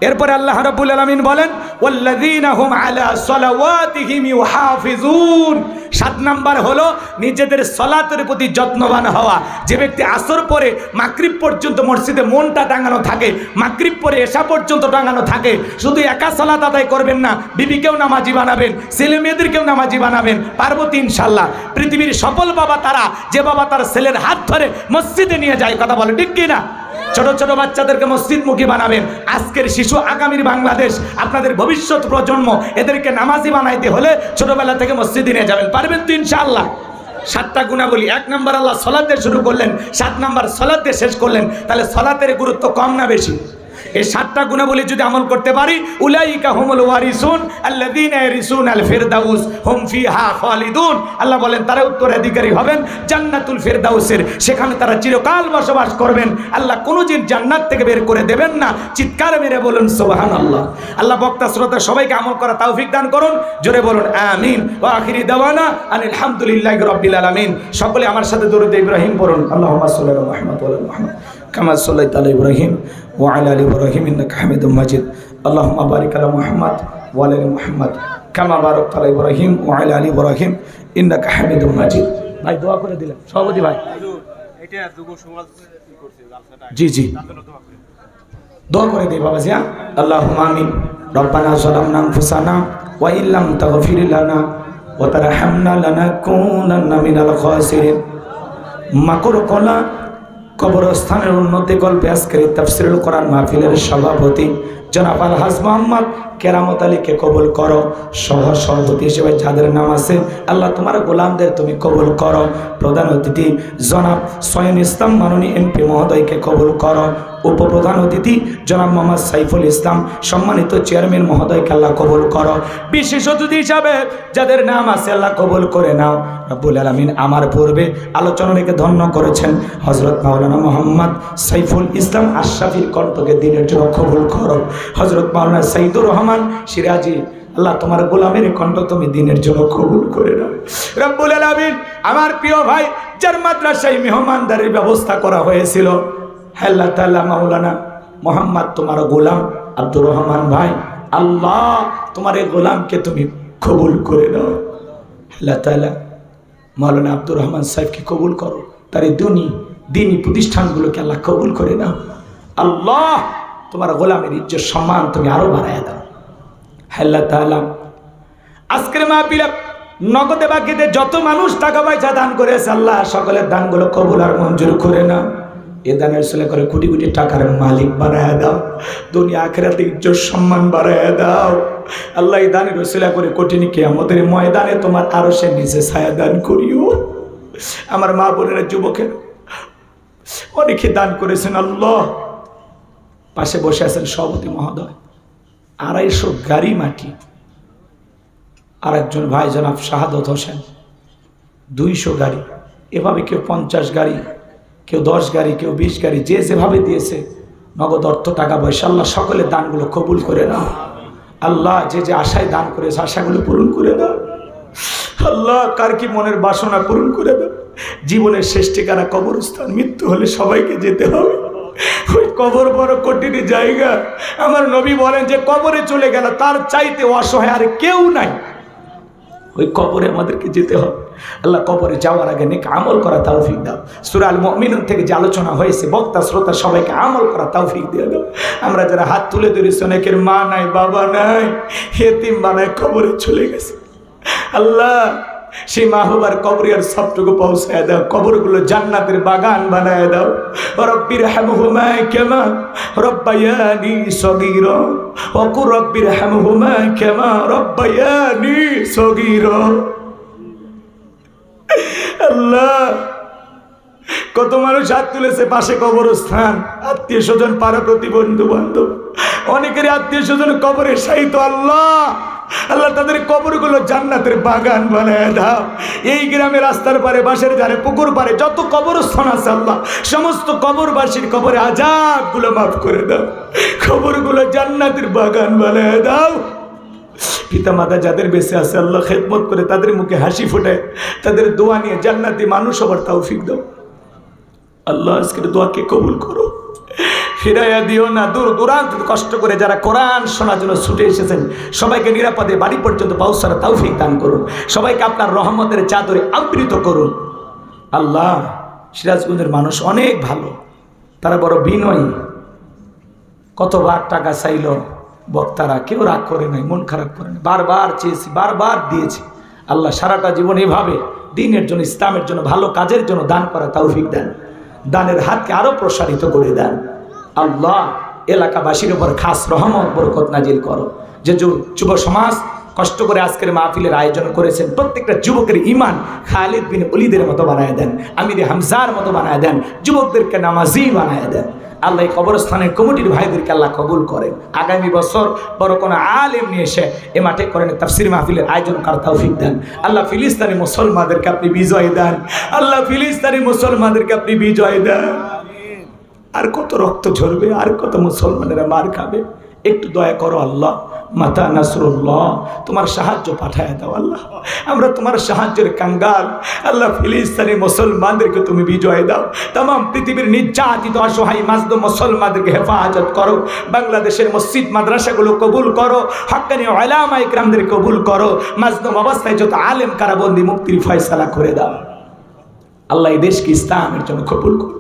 এরপরে আল্লাহ রাব্বুল আলামিন বলেন, ওয়াল্লাযীনা হুম আলা সালাওয়াতিহিম ইউহাফিজুন। 7 নাম্বার হলো নিজেদের সালাতের প্রতি যত্নবান হওয়া। যে ব্যক্তি আসর পরে মাগরিব পর্যন্ত মসজিদে মনটা টাঙানো থাকে, মাগরিব পরে এশা পর্যন্ত টাঙানো থাকে, শুধু একা সালাত আদায় করবেন না, বিবিকেও নামাজি বানাবেন, ছেলে মেয়েদেরকেও নামাজি বানাবেন, পার্বতী ইনশাল্লাহ। পৃথিবীর সফল বাবা তারা যে বাবা তার ছেলের হাত ধরে মসজিদে নিয়ে যায়, কথা বলে ঠিক কিনা? ছোট ছোট বাচ্চাদেরকে মসজিদমুখী বানাবেন। আজকের শিশু আগামীর বাংলাদেশ, আপনাদের ভবিষ্যৎ প্রজন্ম, এদেরকে নামাজি বানাইতে হলে ছোটবেলা থেকে মসজিদে নিয়ে যাবেন, পারবেন তো ইনশাআল্লাহ? 7টা গুণাবলী। 1 নাম্বার আল্লাহ সালাত দিয়ে শুরু করলেন, 7 নাম্বার সালাত দিয়ে শেষ করলেন। তাহলে সালাতের গুরুত্ব কম না বেশি? এই 7টা গুণাবলী যদি আমল করতে পারি, উলাইকা হুমুল ওয়ারিসুন আল্লাযীনা ইয়ারিসুনাল ফিরদাউস হুম ফিহা খালিদুন। আল্লাহ বলেন তারা উত্তরাধিকারী হবেন জান্নাতুল ফিরদাউসের, সেখানে তারা চিরকাল বসবাস করবেন। আল্লাহ কোনোদিন জান্নাত থেকে বের করে দেবেন না। চিৎকার মেরে বলুন সুবহানাল্লাহ। আল্লাহ বক্তা শ্রোতা সবাইকে আমল করা তৌফিক দান করুন, জোরে বলুন আমিন। ওয়া আখিরি দাওয়ানা আনিল হামদুলিল্লাহি রাব্বিল আলামিন। সকলে আমার সাথে দরুদ ইব্রাহিম পড়ুন। আল্লাহুম্মা সাল্লি আলা মুহাম্মাদ ওয়া আলা মুহাম্মাদ কামা সাল্লাইতা আলা ইব্রাহিম ওয়া আলা আলি ইব্রাহিম ইন্নাকা হামিদুম মাজিদ। আল্লাহুম্মা বারিক আলা মুহাম্মাদ ওয়া আলা আলি মুহাম্মাদ কামা বারাকতা আলা ইব্রাহিম ওয়া আলা আলি ইব্রাহিম ইন্নাকা হামিদুম মাজিদ। ভাই দোয়া করে দিলেন সভাপতি ভাই। এটা যুব সমাজ কি করছে জালসাটা? জি জি দোয়া করে দেই বাবাজি। আল্লাহুম্মা আমিন। রব্বানা যালামনা আনফুসানা ওয়া ইল্লাম তাগফির লানা ওয়া তারহামনা লানাকুনান্না মিনাল খাসিরিন। মাকুর কলা কবরস্থানের উন্নতি গল্পে আজকের তাফসীরুল কোরআন মাহফিলের সভাপতি জনাব আলহাজ মোহাম্মদ কেরামত আলীকে কবুল করো। সহ সভাপতি হিসেবে যাদের নাম আছে আল্লাহ তোমার গোলামদের তুমি কবুল করো। প্রধান অতিথি জনাব সয়ন ইসলাম মাননীয় এমপি মহোদয়কে কবুল করো। উপপ্রধান অতিথি জনাব মোহাম্মদ সাইফুল ইসলাম সম্মানিত চেয়ারম্যান মহোদয়কে আল্লাহ কবুল করো। বিশেষ অতিথি হিসাবে যাদের নাম আছে আল্লাহ কবুল করে নাও। রব্বুল আলামিন আমার পূর্বে আলোচনা রেখে ধন্য করেছেন হযরত মাওলানা মোহাম্মদ সাইফুল ইসলাম আশরাফির কণ্ঠকে দিনের জন্য কবুল করো। হযরত মাওলানা সাইদুর রহমান সিরাজি আল্লাহ তোমার গোলামের কণ্ঠ তুমি দিনের জন্য কবুল করে নাও। রব্বুল আলামিন আমার প্রিয় ভাই যার মাদ্রাসায় মেহমানদারির ব্যবস্থা করা হয়েছিল, আল্লাহ তাআলা মাওলানা মোহাম্মদ তোমার গোলাম আব্দুর রহমান ভাই, আল্লাহ তোমার এই গোলামকে তুমি কবুল করে নাও। আল্লাহ তাআলা মাওলানা আব্দুর রহমান সাহেবকে কবুল করো, তার এই দিনী প্রতিষ্ঠানগুলোকে আল্লাহ কবুল করে নাও। আল্লাহ তোমার গোলামের ইজ্জত সম্মান তুমি আরো বাড়ায় দাও। আল্লাহ তাআলা আজকের মাহফিলে নগদে বাকিতে যত মানুষ টাকা পয়সা দান করেছে আল্লাহ সকলের দানগুলো কবুল আর মঞ্জুর করে নাও। এ দানের ছেলে করে কোটি কোটি টাকার মালিক বানায় দাও, দুনিয়া আখিরাতে ইজ্জত সম্মান বাড়ায় দাও। আল্লাহ এই দানের ছেলে করে কঠিন কিয়ামতের ময়দানে তোমার আরশের নিচে ছায়া দান করিও। আমার মা বোনেরা যুবকের অনেকে দান করেছেন। আল্লাহ পাশে বসে আছেন সভাপতি মহোদয়, 250 গাড়ি মাটি। আর একজন ভাই জনাব শাহাদত হোসেন 200 গাড়ি। এভাবে কেউ 50 গাড়ি, কেউ 10 গাড়ি, কেউ 20 গাড়ি, যে যেভাবে দিয়েছে নগদ অর্থ টাকা পয়সা আল্লাহ সকলের দানগুলো কবুল করে নাও। আল্লাহ যে যে আশায় দান করেছে আশাগুলো পূরণ করে দাও। আল্লাহ কার কি মনের বাসনা পূরণ করে দাও। জীবনের শেষ ঠিকানা কবরস্থান, মৃত্যু হলে সবাইকে যেতে হবে। ওই কবর বড় কঠিন জায়গা। আমার নবী বলেন যে কবরে চলে গেল তার চাইতে অসহায় আর কেউ নাই। ওই কবরে আমাদেরকে যেতে হবে। আল্লাহ কবরে যাওয়ার আগে নেক আমল করা তৌফিক দাও। সূরা আল মুমিনুন থেকে যে আলোচনা হয়েছে বক্তা শ্রোতা সবাইকে আমল করা তৌফিক দিয়ে দাও। আমরা যারা হাত তুলে ধরেছি অনেকের মা নাই, বাবা নাই, এতিম বানায় কবরে চলে গেছে। আল্লাহ সেই মাহবুবার কবরের সবটুকু পৌঁছায় দাও, কবরগুলো জান্নাতের বাগান বানায় দাও। রব্বির হামহুমা কামা রব্বায়ানি সগীরা ওয়া কুর রব্বির হামহুমা কামা রব্বায়ানি সগীরা। আল্লাহ কত মানুষ হাত তুলেছে, পাশে কবরস্থান, আত্মীয় স্বজন, পাড়া প্রতিবন্ধু বান্ধব, অনেকের আত্মীয় স্বজন কবরে শায়িত। আল্লাহ আল্লাহ তাদের কবরগুলো জান্নাতের বাগান বানায় দাও। এই গ্রামে রাস্তার পারে, বাঁশের ধারে, পুকুর পারে যত কবরস্থান আছে আল্লাহ সমস্ত কবরবাসীর কবরে আযাবগুলো মাফ করে দাও, কবরগুলো জান্নাতের বাগান বানায় দাও। পিতা মাতা যাদের বেঁচে আছে আল্লাহ খেদমত করে তাদের মুখে হাসি ফোটায়, তাদের দোয়া নিয়ে জান্নাতি মানুষ হবার তৌফিক দাও। আল্লাহ আজকের দোয়াকে কবুল করো। ফিরাইয়া দিও না। দূর দূরান্ত কষ্ট করে যারা কোরআন শোনার জন্য ছুটে এসেছেন সবাইকে নিরাপদে বাড়ি পর্যন্ত পৌঁছার তৌফিক দান করুন। সবাইকে আপনার রহমতের চাদরে আবৃত করুন। আল্লাহ, সিরাজগঞ্জের মানুষ অনেক ভালো, তারা বড় বিনয়ী। কতবার টাকা চাইল বক্তারা, কেউ রাগ করে নাই, মন খারাপ করে নাই, বারবার চেয়েছি, বারবার দিয়েছি। আল্লাহ সারাটা জীবন এভাবে দ্বীনের জন্য, ইসলামের জন্য, ভালো কাজের জন্য দান করা তৌফিক দেন। দানের হাতকে আরো প্রসারিত করে দেন। আল্লাহ, এলাকাবাসীর উপর খাস রহমত বরকত নাজিল করো। যে যুব সমাজ কষ্ট করে আজকের মাহফিলের আয়োজন করেছেন, প্রত্যেকটা যুবকের ঈমান খালিদ বিন ওলীদের মতো বানায় দেন, আমির হামজার মতো বানায় দেন, যুবকদেরকে নামাজি বানায় দেন। আল্লাহ এই কবরস্থানের কমিটির ভাইদেরকে আল্লাহ কবুল করেন। আগামী বছর বড় কোনো আলেম নিয়ে এসে এ মাঠে করেন তাফসীর মাহফিলের আয়োজন করার তৌফিক দেন। আল্লাহ ফিলিস্তিনি মুসলমানদেরকে আপনি বিজয় দেন। আল্লাহ ফিলিস্তিনি মুসলমানদেরকে আপনি বিজয় দেন। আর কত রক্ত ঝরবে, আর কত মুসলমানেরা মার খাবে। একটু দয়া করো আল্লাহ। মাতা নাসরুল্লাহ, তোমার সাহায্য পাঠায় দাও আল্লাহ। আমরা তোমার সাহায্যের কাঙ্গাল। আল্লাহ ফিলিস্তিনি মুসলমানদেরকে তুমি বিজয় দাও। তাম পৃথিবীর নির্যাতিত অসহায় মাজলুম মুসলমানদেরকে হেফাজত করো। বাংলাদেশের মসজিদ মাদ্রাসাগুলো কবুল করো। হক্কানি উলামা ইকরামদের কবুল করো। মাজলুম অবস্থায় যত আলেম কারাবন্দি মুক্তির ফয়সালা করে দাও। আল্লাহ এই দেশকে ইসলামের জন্য কবুল করো।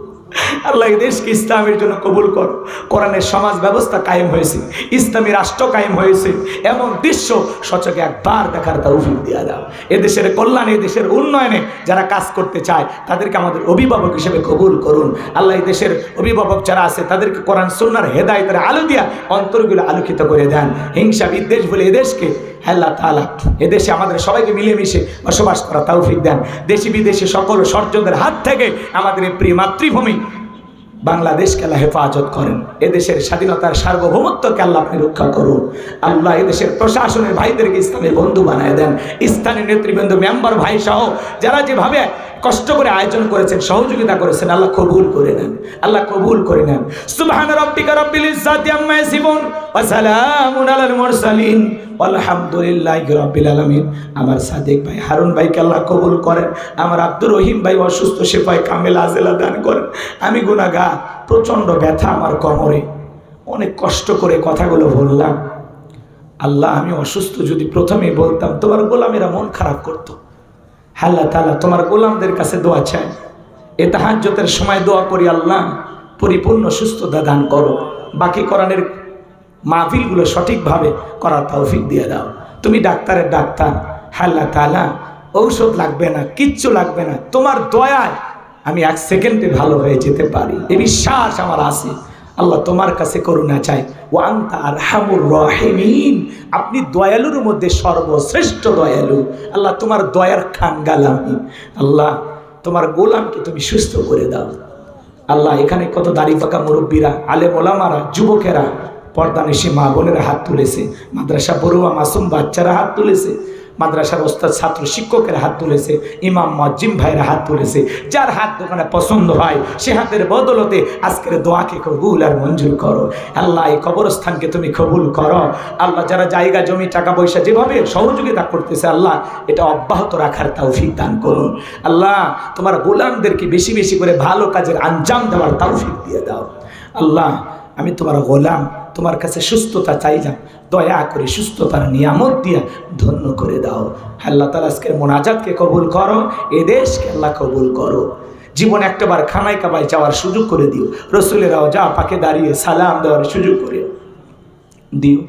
আল্লাহ এই দেশকে ইসলামের জন্য কবুল কর। কোরআনের সমাজ ব্যবস্থা কায়েম হয়েছে, ইসলামী রাষ্ট্র কায়েম হয়েছে, এমন দৃশ্য সচকে একবার দেখার তৌফিক দিয়ে দাও। এদেশের কল্যাণে, এদেশের উন্নয়নে যারা কাজ করতে চায় তাদেরকে আমাদের অভিভাবক হিসেবে কবুল করুন। আল্লাহ এই দেশের অভিভাবক যারা আছে তাদেরকে কোরআন সুন্নাহর হেদায়েতের আলো দিয়া অন্তরগুলো আলোকিত করে দেন। হিংসা বিদ্বেষ বলে এদেশকে আল্লাহ তাআলা এদেশে আমাদের সবাইকে মিলেমিশে বসবাস করা তৌফিক দেন। দেশি বিদেশি সকল ষড়যন্ত্রের হাত থেকে আমাদের এই প্রিয় মাতৃভূমি বাংলাদেশকে আল্লাহ হেফাজত করেন। এদেশের স্বাধীনতার সার্বভৌমত্বকে আল্লাহ আপনি রক্ষা করুন। আল্লাহ এদেশের প্রশাসনের ভাইদেরকে ইসলামের বন্ধু বানায় দেন। স্থানীয় নেতৃবৃন্দ, মেম্বার ভাই সহ যারা যেভাবে কষ্ট করে আয়োজন করেছেন, সহযোগিতা করেছেন, আল্লাহ কবুল করে নেন। আল্লাহ কবুল করে নেন। সুবহান রাব্বিকা রাব্বিল ইজ্জাতি আম্মা ইয়াসিফুন ওয়া সালামুন আলাল মুরসালিন আলহামদুলিল্লাহি রাব্বিল আলামিন। আমার সাদেক ভাই, হারুন ভাইকে আল্লাহ কবুল করেন। আমার আব্দুর রহিম ভাই অসুস্থ, শেফায়ে কামেল আজেলা দান করেন। আমি গুনাহগার, প্রচণ্ড ব্যথা আমার কোমরে, অনেক কষ্ট করে কথাগুলো বললাম। আল্লাহ, আমি অসুস্থ যদি প্রথমেই বলতাম তোমার গোলামেরা মন খারাপ করতো। আল্লাহ তাআলা তোমার গোলামদের কাছে দোয়া চাই, এ তাহাজ্জুদের সময় দোয়া করি আল্লাহ পরিপূর্ণ সুস্থতা দান করো। বাকি কোরআনের মাহফিলগুলো সঠিকভাবে করার তৌফিক দিয়ে দাও। তুমি ডাক্তারের ডাক্তার। আল্লাহ তাআলা ঔষধ লাগবে না, কিচ্ছু লাগবে না, তোমার দয়ায় আমি 1 সেকেন্ডে ভালো হয়ে যেতে পারি, এই বিশ্বাস আমার আছে। আল্লাহ তোমার কাছে করুণা চাই। ওয়া আনতা আরহামুর রাহিমিন, আপনি দয়ালুর মধ্যে সর্বশ্রেষ্ঠ দয়ালু। আল্লাহ তোমার দয়ার খানগাল আমি। আল্লাহ তোমার গোলামকে তুমি সুস্থ করে দাও। আল্লাহ এখানে কত দাড়ি পাকা মুরব্বীরা, আলেম ওলামারা, যুবকেরা, পর্দানিশী মা বোনেরা হাত তুলেছে, মাদ্রাসা পড়ুয়া মাসুম বাচ্চারা হাত তুলেছে, মাদ্রাসার ওস্তাদ ছাত্র শিক্ষকের হাত তুলেছে, ইমাম মুয়াজ্জিম ভাইরা হাত তুলেছে। যার হাত দোকানে পছন্দ হয় সে হাতের বদলতে আজকের দোয়াকে কবুল আর মঞ্জুর করো। আল্লাহ এই কবরস্থানকে তুমি কবুল করো। আল্লাহ যারা জায়গা জমি টাকা পয়সা যেভাবে সহযোগিতা করতেছে আল্লাহ এটা অব্যাহত রাখার তৌফিক দান করুন। আল্লাহ তোমার গোলামদেরকে বেশি বেশি করে ভালো কাজের আঞ্জাম দেওয়ার তৌফিক দিয়ে দাও। আল্লাহ আমি তোমার গোলাম, তোমার কাছে সুস্থতা চাইলাম, দয়া করে সুস্থতার নিয়ামত দিয়া ধন্য করে দাও। আল্লাহ তাআলা আজকের মোনাজাতকে কবুল করো, এ দেশকে আল্লাহ কবুল করো। জীবন একটাবার খানায় কাবায় যাওয়ার সুযোগ করে দিও। রসুলের রওজা পাকে দাঁড়িয়ে সালাম দেওয়ার সুযোগ করে দিও।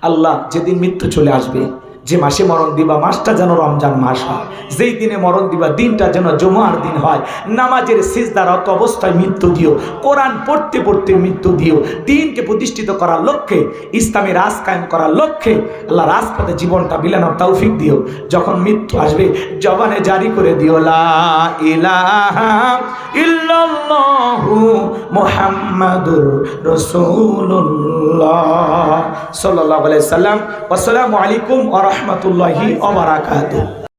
আল্লাহ যেদিন মৃত্যু চলে আসবে, যে মাসে মরণ দিবা মাসটা যেন রমজান মাস হয়, যেই দিনে মরণ দিবা দিনটা যেন জুমার দিন হয়, নামাজের সিজদারত অবস্থায় মৃত্যু দিও, কোরআন পড়তে পড়তে মৃত্যু দিও, দিনকে প্রতিষ্ঠিত করার লক্ষ্যে, ইসলামী রাজ কায়েম করার লক্ষ্যে আল্লাহ রাজপথে জীবনটা বিলানোর তৌফিক দিও। যখন মৃত্যু আসবে জবানে জারি করে দিও লা ইলাহা ইল্লাল্লাহু মুহাম্মাদুর রাসূলুল্লাহ সাল্লাল্লাহু আলাইহি সাল্লাম। আসসালামু আলাইকুম ওয়া রাহমাতুল্লাহি ওয়া বারাকাতুহু।